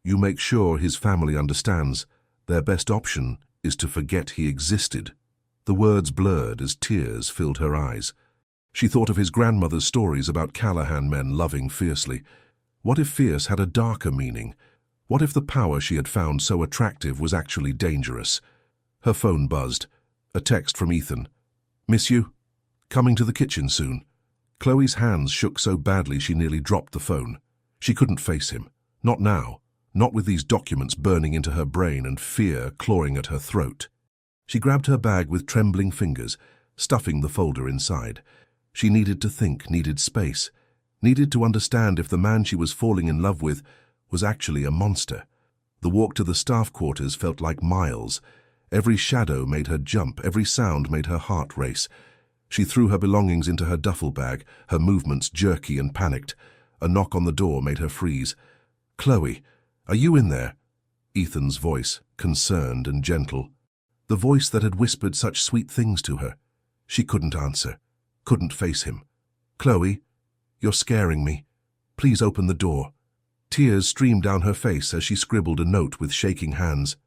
You make sure his family understands their best option is to forget he existed. The words blurred as tears filled her eyes. She thought of his grandmother's stories about Callahan men loving fiercely. What if fierce had a darker meaning? What if the power she had found so attractive was actually dangerous? Her phone buzzed. A text from Ethan. Miss you? Coming to the kitchen soon. Chloe's hands shook so badly she nearly dropped the phone. She couldn't face him. Not now. Not with these documents burning into her brain and fear clawing at her throat. She grabbed her bag with trembling fingers, stuffing the folder inside. She needed to think, needed space, needed to understand if the man she was falling in love with was actually a monster. The walk to the staff quarters felt like miles. Every shadow made her jump, every sound made her heart race. She threw her belongings into her duffel bag, her movements jerky and panicked. A knock on the door made her freeze. "Chloe, are you in there?" Ethan's voice, concerned and gentle. The voice that had whispered such sweet things to her. She couldn't answer, couldn't face him. "Chloe, you're scaring me. Please open the door." Tears streamed down her face as she scribbled a note with shaking hands.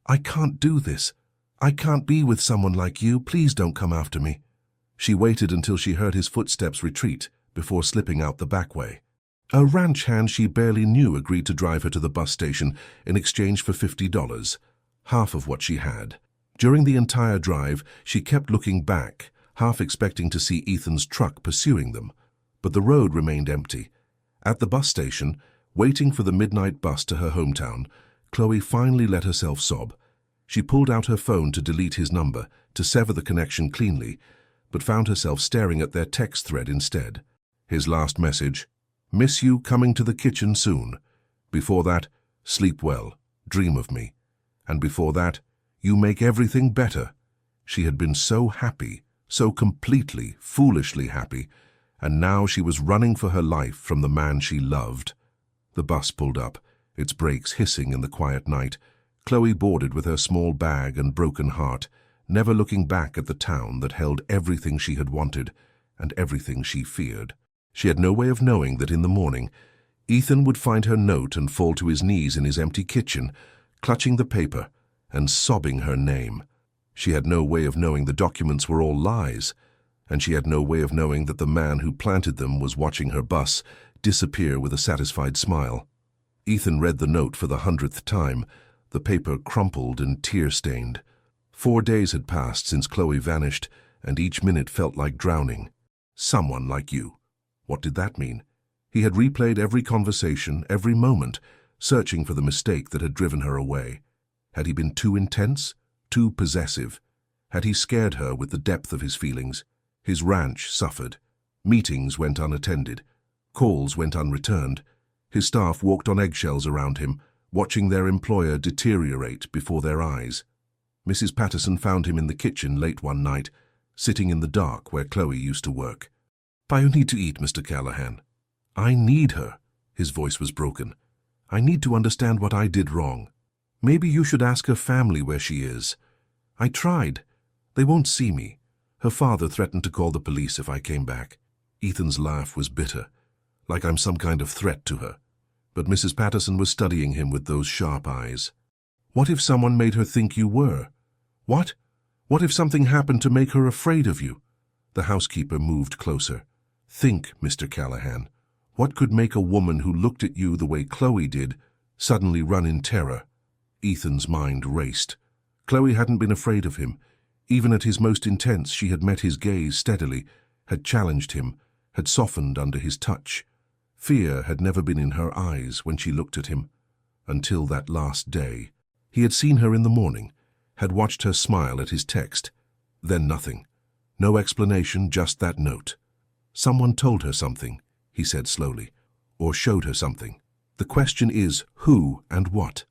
"I can't do this. I can't be with someone like you. Please don't come after me." She waited until she heard his footsteps retreat before slipping out the back way. A ranch hand she barely knew agreed to drive her to the bus station in exchange for $50, half of what she had. During the entire drive, she kept looking back, half expecting to see Ethan's truck pursuing them. But the road remained empty. At the bus station, waiting for the midnight bus to her hometown, Chloe finally let herself sob. She pulled out her phone to delete his number, to sever the connection cleanly, but found herself staring at their text thread instead. His last message: "Miss you, coming to the kitchen soon." Before that, "Sleep well, dream of me." And before that, "You make everything better." She had been so happy, so completely, foolishly happy, and now she was running for her life from the man she loved. The bus pulled up, its brakes hissing in the quiet night. Chloe boarded with her small bag and broken heart, never looking back at the town that held everything she had wanted and everything she feared. She had no way of knowing that in the morning, Ethan would find her note and fall to his knees in his empty kitchen, clutching the paper and sobbing her name. She had no way of knowing the documents were all lies, and she had no way of knowing that the man who planted them was watching her bus disappear with a satisfied smile. Ethan read the note for the 100th time, the paper crumpled and tear-stained. 4 days had passed since Chloe vanished, and each minute felt like drowning. Someone like you. What did that mean? He had replayed every conversation, every moment, searching for the mistake that had driven her away. Had he been too intense, too possessive? Had he scared her with the depth of his feelings? His ranch suffered. Meetings went unattended. Calls went unreturned. His staff walked on eggshells around him, watching their employer deteriorate before their eyes. Mrs. Patterson found him in the kitchen late one night, sitting in the dark where Chloe used to work. "I need to eat, Mr. Callahan." "I need her." His voice was broken. "I need to understand what I did wrong. Maybe you should ask her family where she is." "I tried. They won't see me. Her father threatened to call the police if I came back." Ethan's laugh was bitter, like I'm some kind of threat to her. But Mrs. Patterson was studying him with those sharp eyes. "What if someone made her think you were? What? What if something happened to make her afraid of you?" The housekeeper moved closer. "Think, Mr. Callahan. What could make a woman who looked at you the way Chloe did suddenly run in terror?" Ethan's mind raced. Chloe hadn't been afraid of him. Even at his most intense, she had met his gaze steadily, had challenged him, had softened under his touch. Fear had never been in her eyes when she looked at him. Until that last day. He had seen her in the morning, had watched her smile at his text. Then nothing. No explanation, just that note. "Someone told her something," he said slowly, "or showed her something. The question is who and what."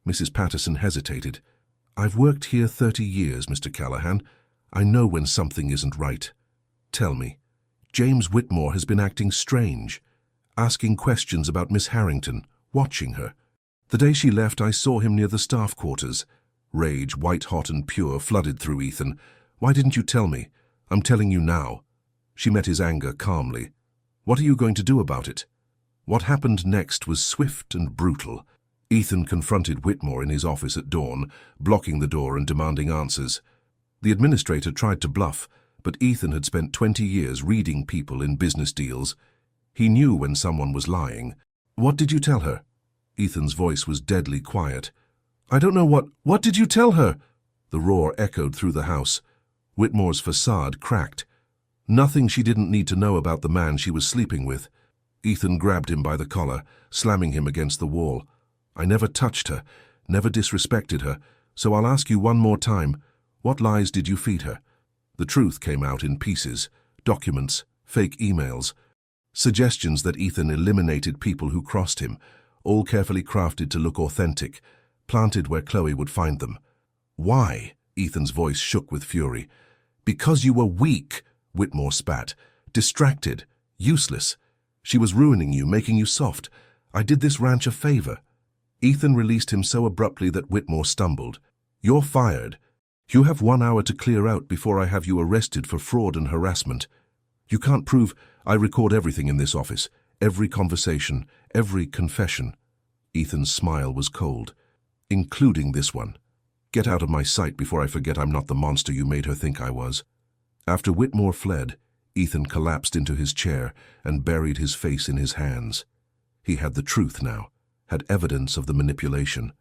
Mrs. Patterson hesitated. "I've worked here 30 years, Mr. Callahan. I know when something isn't right. Tell me." "James Whitmore has been acting strange, asking questions about Miss Harrington, watching her. The day she left, I saw him near the staff quarters." Rage, white-hot and pure, flooded through Ethan. "Why didn't you tell me? I'm telling you now." She met his anger calmly. "What are you going to do about it?" What happened next was swift and brutal. Ethan confronted Whitmore in his office at dawn, blocking the door and demanding answers. The administrator tried to bluff, but Ethan had spent 20 years reading people in business deals. He knew when someone was lying. "What did you tell her?" Ethan's voice was deadly quiet. "I don't know what did you tell her?" The roar echoed through the house. Whitmore's facade cracked. Nothing she didn't need to know about the man she was sleeping with. Ethan grabbed him by the collar, slamming him against the wall. "I never touched her, never disrespected her, so I'll ask you one more time. What lies did you feed her? The truth came out in pieces, documents, fake emails, suggestions that Ethan eliminated people who crossed him, all carefully crafted to look authentic, planted where Chloe would find them. Why? Ethan's voice shook with fury. Because you were weak, Whitmore spat. Distracted, useless. She was ruining you, making you soft. I did this ranch a favor. Ethan released him so abruptly that Whitmore stumbled. You're fired. You have 1 hour to clear out before I have you arrested for fraud and harassment. You can't prove. I record everything in this office. Every conversation, every confession. Ethan's smile was cold. Including this one. Get out of my sight before I forget I'm not the monster you made her think I was. After Whitmore fled, Ethan collapsed into his chair and buried his face in his hands. He had the truth now, had evidence of the manipulation.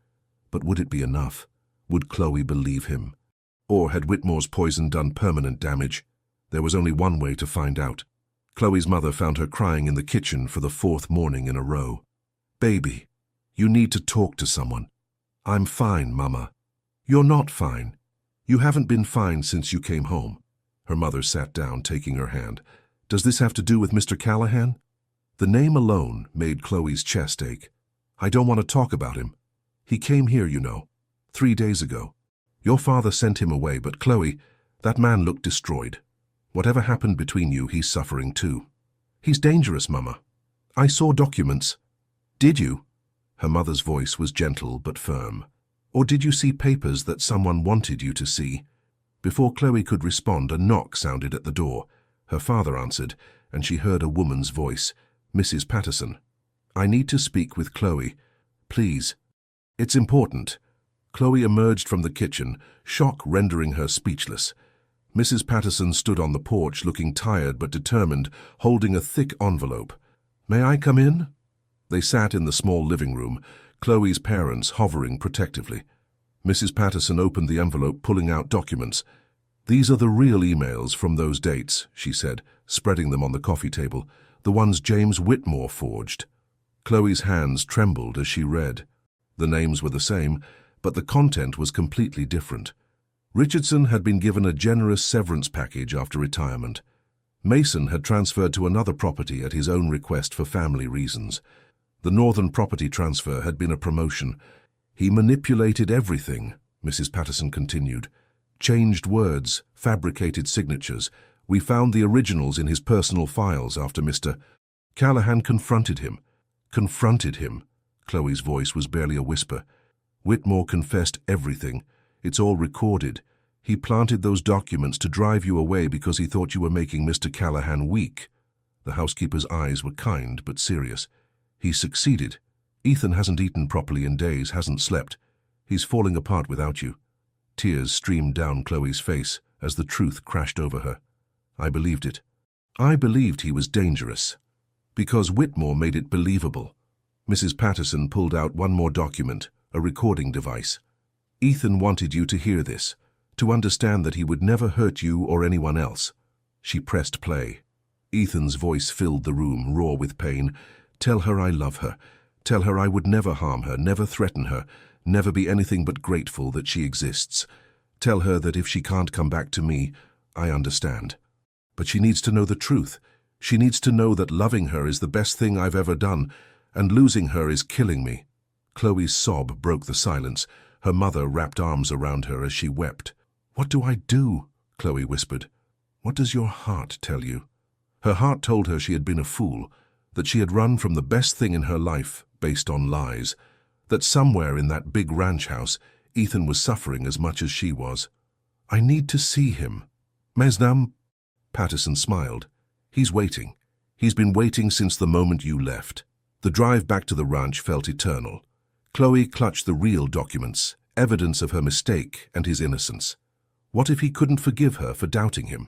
But would it be enough? Would Chloe believe him? Or had Whitmore's poison done permanent damage? There was only one way to find out. Chloe's mother found her crying in the kitchen for the 4th morning in a row. Baby, you need to talk to someone. I'm fine, Mama. You're not fine. You haven't been fine since you came home. Her mother sat down, taking her hand. Does this have to do with Mr. Callahan? The name alone made Chloe's chest ache. I don't want to talk about him. He came here, you know, 3 days ago. Your father sent him away, but Chloe, that man looked destroyed. Whatever happened between you, he's suffering too. He's dangerous, Mama. I saw documents. Did you? Her mother's voice was gentle but firm. Or did you see papers that someone wanted you to see? Before Chloe could respond, a knock sounded at the door. Her father answered, and she heard a woman's voice. Mrs. Patterson. I need to speak with Chloe. Please. It's important. Chloe emerged from the kitchen, shock rendering her speechless. Mrs. Patterson stood on the porch, looking tired but determined, holding a thick envelope. May I come in? They sat in the small living room, Chloe's parents hovering protectively. Mrs. Patterson opened the envelope, pulling out documents. These are the real emails from those dates, she said, spreading them on the coffee table, the ones James Whitmore forged. Chloe's hands trembled as she read. The names were the same, but the content was completely different. Richardson had been given a generous severance package after retirement. Mason had transferred to another property at his own request for family reasons. The northern property transfer had been a promotion. He manipulated everything, Mrs. Patterson continued. Changed words, fabricated signatures. We found the originals in his personal files after Mr. Callahan confronted him. Confronted him. Chloe's voice was barely a whisper. Whitmore confessed everything. It's all recorded. He planted those documents to drive you away because he thought you were making Mr. Callahan weak. The housekeeper's eyes were kind but serious. He succeeded. Ethan hasn't eaten properly in days, hasn't slept. He's falling apart without you. Tears streamed down Chloe's face as the truth crashed over her. I believed it. I believed he was dangerous. Because Whitmore made it believable. Mrs. Patterson pulled out one more document, a recording device. Ethan wanted you to hear this, to understand that he would never hurt you or anyone else. She pressed play. Ethan's voice filled the room, raw with pain. Tell her I love her. Tell her I would never harm her, never threaten her, never be anything but grateful that she exists. Tell her that if she can't come back to me, I understand. But she needs to know the truth. She needs to know that loving her is the best thing I've ever done, and losing her is killing me. Chloe's sob broke the silence. Her mother wrapped arms around her as she wept. What do I do? Chloe whispered. What does your heart tell you? Her heart told her she had been a fool, that she had run from the best thing in her life based on lies, that somewhere in that big ranch house, Ethan was suffering as much as she was. I need to see him. Mesnam? Patterson smiled. He's waiting. He's been waiting since the moment you left. The drive back to the ranch felt eternal. Chloe clutched the real documents, evidence of her mistake and his innocence. What if he couldn't forgive her for doubting him?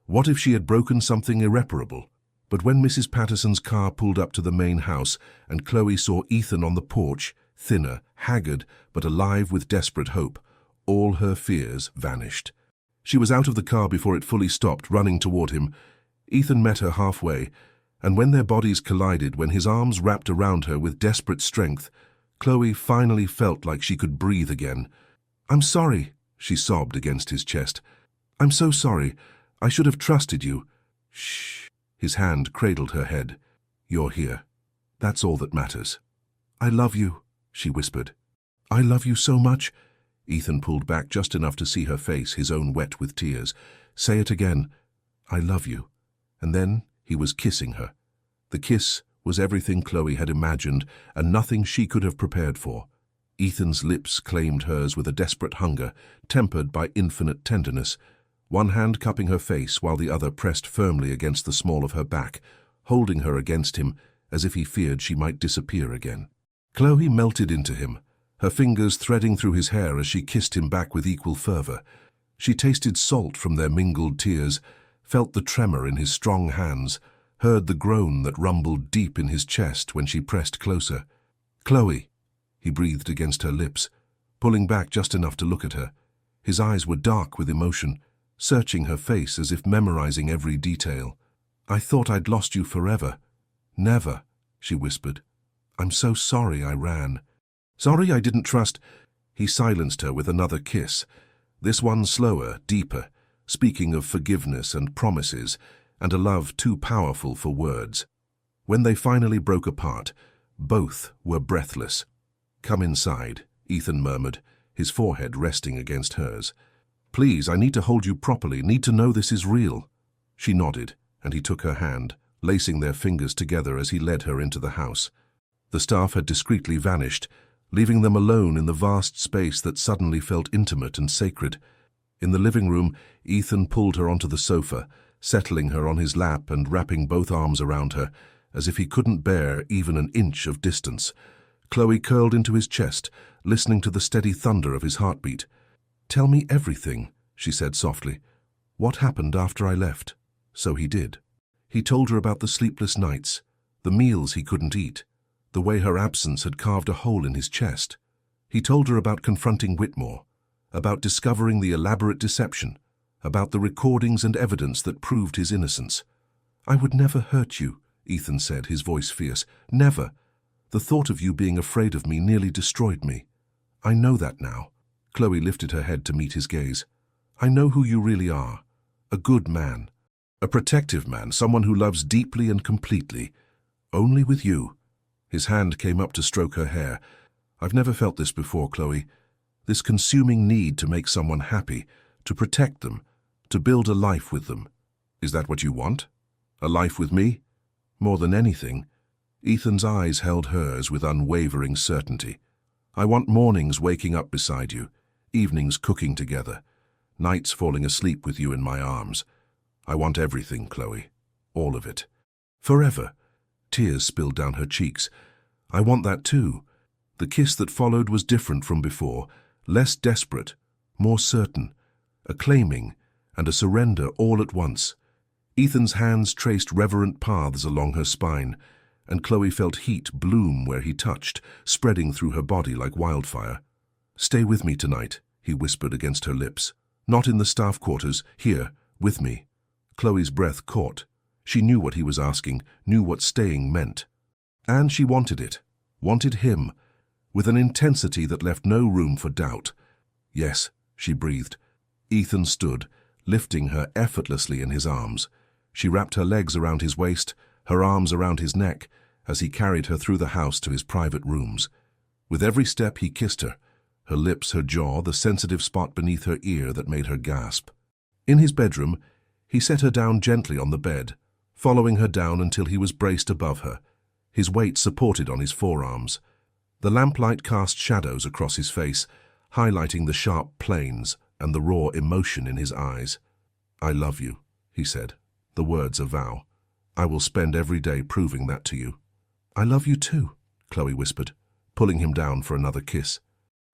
What if she had broken something irreparable? But when Mrs. Patterson's car pulled up to the main house and Chloe saw Ethan on the porch, thinner, haggard, but alive with desperate hope, all her fears vanished. She was out of the car before it fully stopped, running toward him. Ethan met her halfway, and when their bodies collided, when his arms wrapped around her with desperate strength, Chloe finally felt like she could breathe again. I'm sorry, she sobbed against his chest. "I'm so sorry. I should have trusted you." "Shh." His hand cradled her head. "You're here. That's all that matters." "I love you," she whispered. "I love you so much." Ethan pulled back just enough to see her face, his own wet with tears. "Say it again." "I love you." And then he was kissing her. The kiss was everything Chloe had imagined and nothing she could have prepared for. Ethan's lips claimed hers with a desperate hunger, tempered by infinite tenderness, one hand cupping her face while the other pressed firmly against the small of her back, holding her against him as if he feared she might disappear again. Chloe melted into him, her fingers threading through his hair as she kissed him back with equal fervor. She tasted salt from their mingled tears, felt the tremor in his strong hands, heard the groan that rumbled deep in his chest when she pressed closer. "Chloe," he breathed against her lips, pulling back just enough to look at her. His eyes were dark with emotion, searching her face as if memorizing every detail. "I thought I'd lost you forever." "Never," she whispered. "I'm so sorry I ran. Sorry I didn't trust." He silenced her with another kiss, this one slower, deeper, speaking of forgiveness and promises, and a love too powerful for words. When they finally broke apart, both were breathless. "Come inside," Ethan murmured, his forehead resting against hers. "Please, I need to hold you properly, need to know this is real." She nodded, and he took her hand, lacing their fingers together as he led her into the house. The staff had discreetly vanished, leaving them alone in the vast space that suddenly felt intimate and sacred. In the living room, Ethan pulled her onto the sofa, settling her on his lap and wrapping both arms around her, as if he couldn't bear even an inch of distance. Chloe curled into his chest, listening to the steady thunder of his heartbeat. "Tell me everything," she said softly. "What happened after I left?" So he did. He told her about the sleepless nights, the meals he couldn't eat, the way her absence had carved a hole in his chest. He told her about confronting Whitmore, about discovering the elaborate deception, about the recordings and evidence that proved his innocence. "I would never hurt you," Ethan said, his voice fierce. "Never. The thought of you being afraid of me nearly destroyed me. I know that now." Chloe lifted her head to meet his gaze. "I know who you really are. A good man. A protective man, someone who loves deeply and completely. Only with you." His hand came up to stroke her hair. "I've never felt this before, Chloe. This consuming need to make someone happy, to protect them, to build a life with them. Is that what you want? A life with me?" "More than anything." Ethan's eyes held hers with unwavering certainty. "I want mornings waking up beside you, evenings cooking together, nights falling asleep with you in my arms. I want everything, Chloe. All of it. Forever." Tears spilled down her cheeks. "I want that too." The kiss that followed was different from before, less desperate, more certain, a claiming and a surrender all at once. Ethan's hands traced reverent paths along her spine, and Chloe felt heat bloom where he touched, spreading through her body like wildfire. "Stay with me tonight," he whispered against her lips. "Not in the staff quarters, here, with me." Chloe's breath caught. She knew what he was asking, knew what staying meant. And she wanted it, wanted him, with an intensity that left no room for doubt. "Yes," she breathed. Ethan stood, lifting her effortlessly in his arms. She wrapped her legs around his waist, her arms around his neck, as he carried her through the house to his private rooms. With every step he kissed her, her lips, her jaw, the sensitive spot beneath her ear that made her gasp. In his bedroom, he set her down gently on the bed, following her down until he was braced above her, his weight supported on his forearms. The lamplight cast shadows across his face, highlighting the sharp planes and the raw emotion in his eyes. "I love you," he said, the words a vow. "I will spend every day proving that to you." "I love you too," Chloe whispered, pulling him down for another kiss.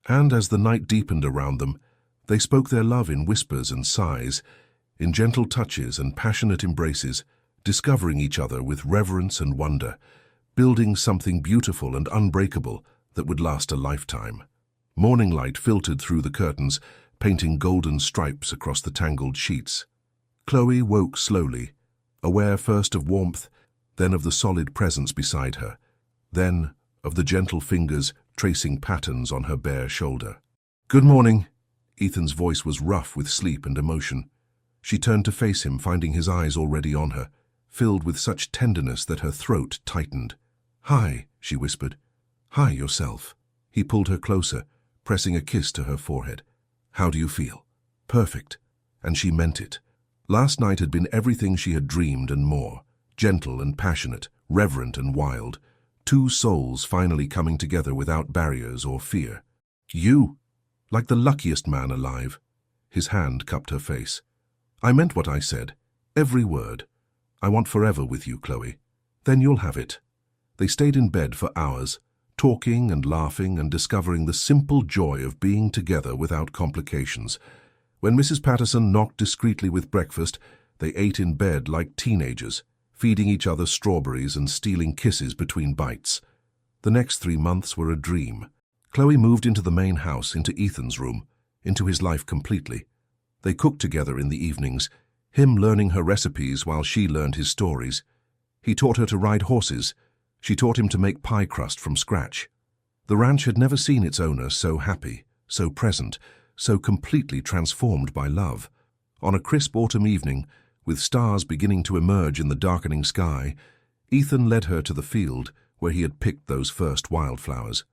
And as the night deepened around them, they spoke their love in whispers and sighs, in gentle touches and passionate embraces, discovering each other with reverence and wonder, building something beautiful and unbreakable that would last a lifetime. Morning light filtered through the curtains, painting golden stripes across the tangled sheets. Chloe woke slowly, aware first of warmth, then of the solid presence beside her, then of the gentle fingers tracing patterns on her bare shoulder. "Good morning," Ethan's voice was rough with sleep and emotion. She turned to face him, finding his eyes already on her, filled with such tenderness that her throat tightened. "Hi," she whispered. "Hi, yourself." He pulled her closer, pressing a kiss to her forehead. "How do you feel?" "Perfect." And she meant it. Last night had been everything she had dreamed and more. Gentle and passionate, reverent and wild. Two souls finally coming together without barriers or fear. "You, like the luckiest man alive." His hand cupped her face. "I meant what I said. Every word. I want forever with you, Chloe. Then you'll have it." They stayed in bed for hours, talking and laughing and discovering the simple joy of being together without complications. When Mrs. Patterson knocked discreetly with breakfast, they ate in bed like teenagers, feeding each other strawberries and stealing kisses between bites. The next 3 months were a dream. Chloe moved into the main house, into Ethan's room, into his life completely. They cooked together in the evenings, him learning her recipes while she learned his stories. He taught her to ride horses. She taught him to make pie crust from scratch. The ranch had never seen its owner so happy, so present, so completely transformed by love. On a crisp autumn evening, with stars beginning to emerge in the darkening sky, Ethan led her to the field where he had picked those first wildflowers.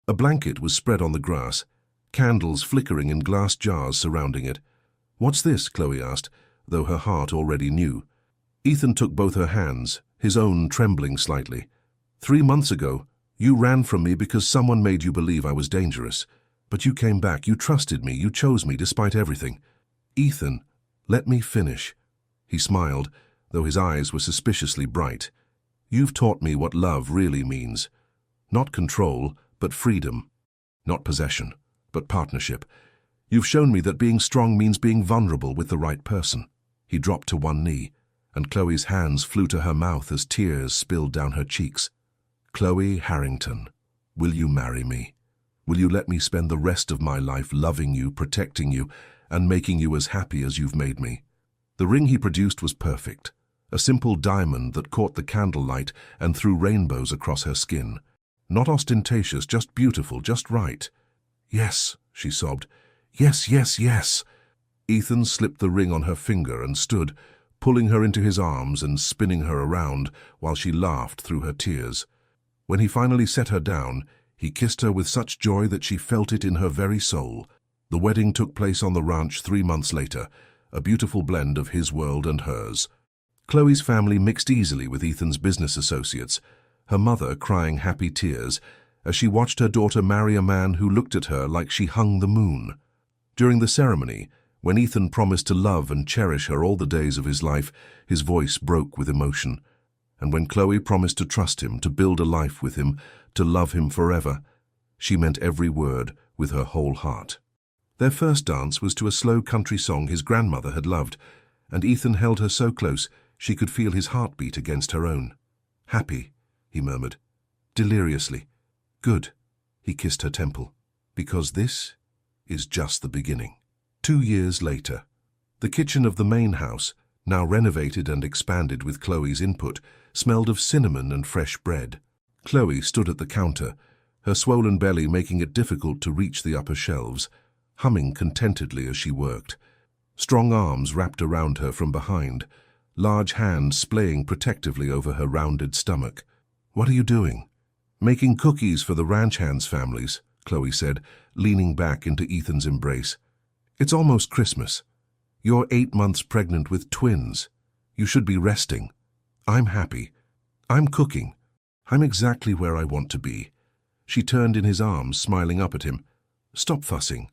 A blanket was spread on the grass, candles flickering in glass jars surrounding it. "What's this?" Chloe asked, though her heart already knew. Ethan took both her hands, his own trembling slightly. 3 months ago, you ran from me because someone made you believe I was dangerous. But you came back, you trusted me, you chose me despite everything." "Ethan, let me finish." He smiled, though his eyes were suspiciously bright. "You've taught me what love really means. Not control, but freedom. Not possession, but partnership. You've shown me that being strong means being vulnerable with the right person." He dropped to one knee, and Chloe's hands flew to her mouth as tears spilled down her cheeks. "Chloe Harrington, will you marry me? Will you let me spend the rest of my life loving you, protecting you, and making you as happy as you've made me?" The ring he produced was perfect, a simple diamond that caught the candlelight and threw rainbows across her skin. Not ostentatious, just beautiful, just right. "Yes," she sobbed. "Yes, yes, yes." Ethan slipped the ring on her finger and stood, pulling her into his arms and spinning her around while she laughed through her tears. When he finally set her down, he kissed her with such joy that she felt it in her very soul. The wedding took place on the ranch 3 months later, a beautiful blend of his world and hers. Chloe's family mixed easily with Ethan's business associates, her mother crying happy tears as she watched her daughter marry a man who looked at her like she hung the moon. During the ceremony, when Ethan promised to love and cherish her all the days of his life, his voice broke with emotion. And when Chloe promised to trust him, to build a life with him, to love him forever, she meant every word with her whole heart. Their first dance was to a slow country song his grandmother had loved, and Ethan held her so close she could feel his heartbeat against her own. "Happy," he murmured, deliriously. "Good," he kissed her temple, "because this is just the beginning." 2 years later, the kitchen of the main house, now renovated and expanded with Chloe's input, smelled of cinnamon and fresh bread. Chloe stood at the counter, her swollen belly making it difficult to reach the upper shelves, humming contentedly as she worked. Strong arms wrapped around her from behind, large hands splaying protectively over her rounded stomach. "What are you doing?" "Making cookies for the ranch hands' families," Chloe said, leaning back into Ethan's embrace. "It's almost Christmas. You're 8 months pregnant with twins. You should be resting. I'm happy. I'm cooking. I'm exactly where I want to be." She turned in his arms, smiling up at him. "Stop fussing."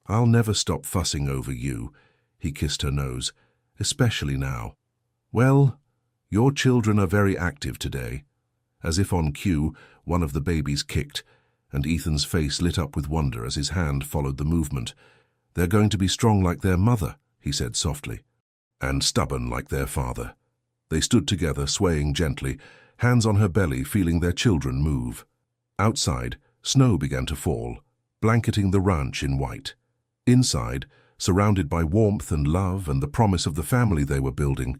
"I'll never stop fussing over you," he kissed her nose, "especially now." "Well, your children are very active today." As if on cue, one of the babies kicked, and Ethan's face lit up with wonder as his hand followed the movement. "They're going to be strong like their mother," he said softly, "and stubborn like their father." They stood together, swaying gently, hands on her belly, feeling their children move. Outside, snow began to fall, blanketing the ranch in white. Inside, surrounded by warmth and love and the promise of the family they were building,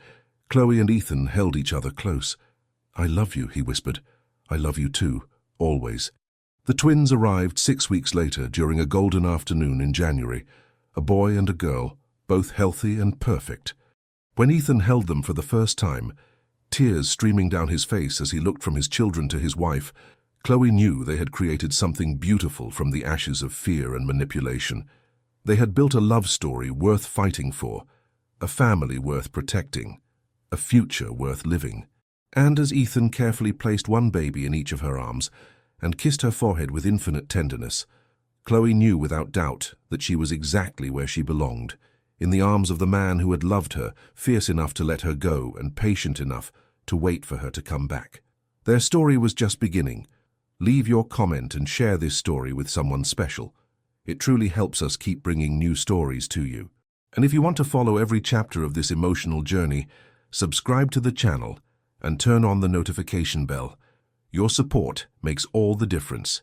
Chloe and Ethan held each other close. "I love you," he whispered. "I love you too, always." The twins arrived 6 weeks later during a golden afternoon in January, a boy and a girl, both healthy and perfect. When Ethan held them for the first time, tears streaming down his face as he looked from his children to his wife, Chloe knew they had created something beautiful from the ashes of fear and manipulation. They had built a love story worth fighting for, a family worth protecting, a future worth living. And as Ethan carefully placed one baby in each of her arms and kissed her forehead with infinite tenderness, Chloe knew without doubt that she was exactly where she belonged, in the arms of the man who had loved her, fierce enough to let her go and patient enough to wait for her to come back. Their story was just beginning. Leave your comment and share this story with someone special. It truly helps us keep bringing new stories to you. And if you want to follow every chapter of this emotional journey, subscribe to the channel and turn on the notification bell. Your support makes all the difference.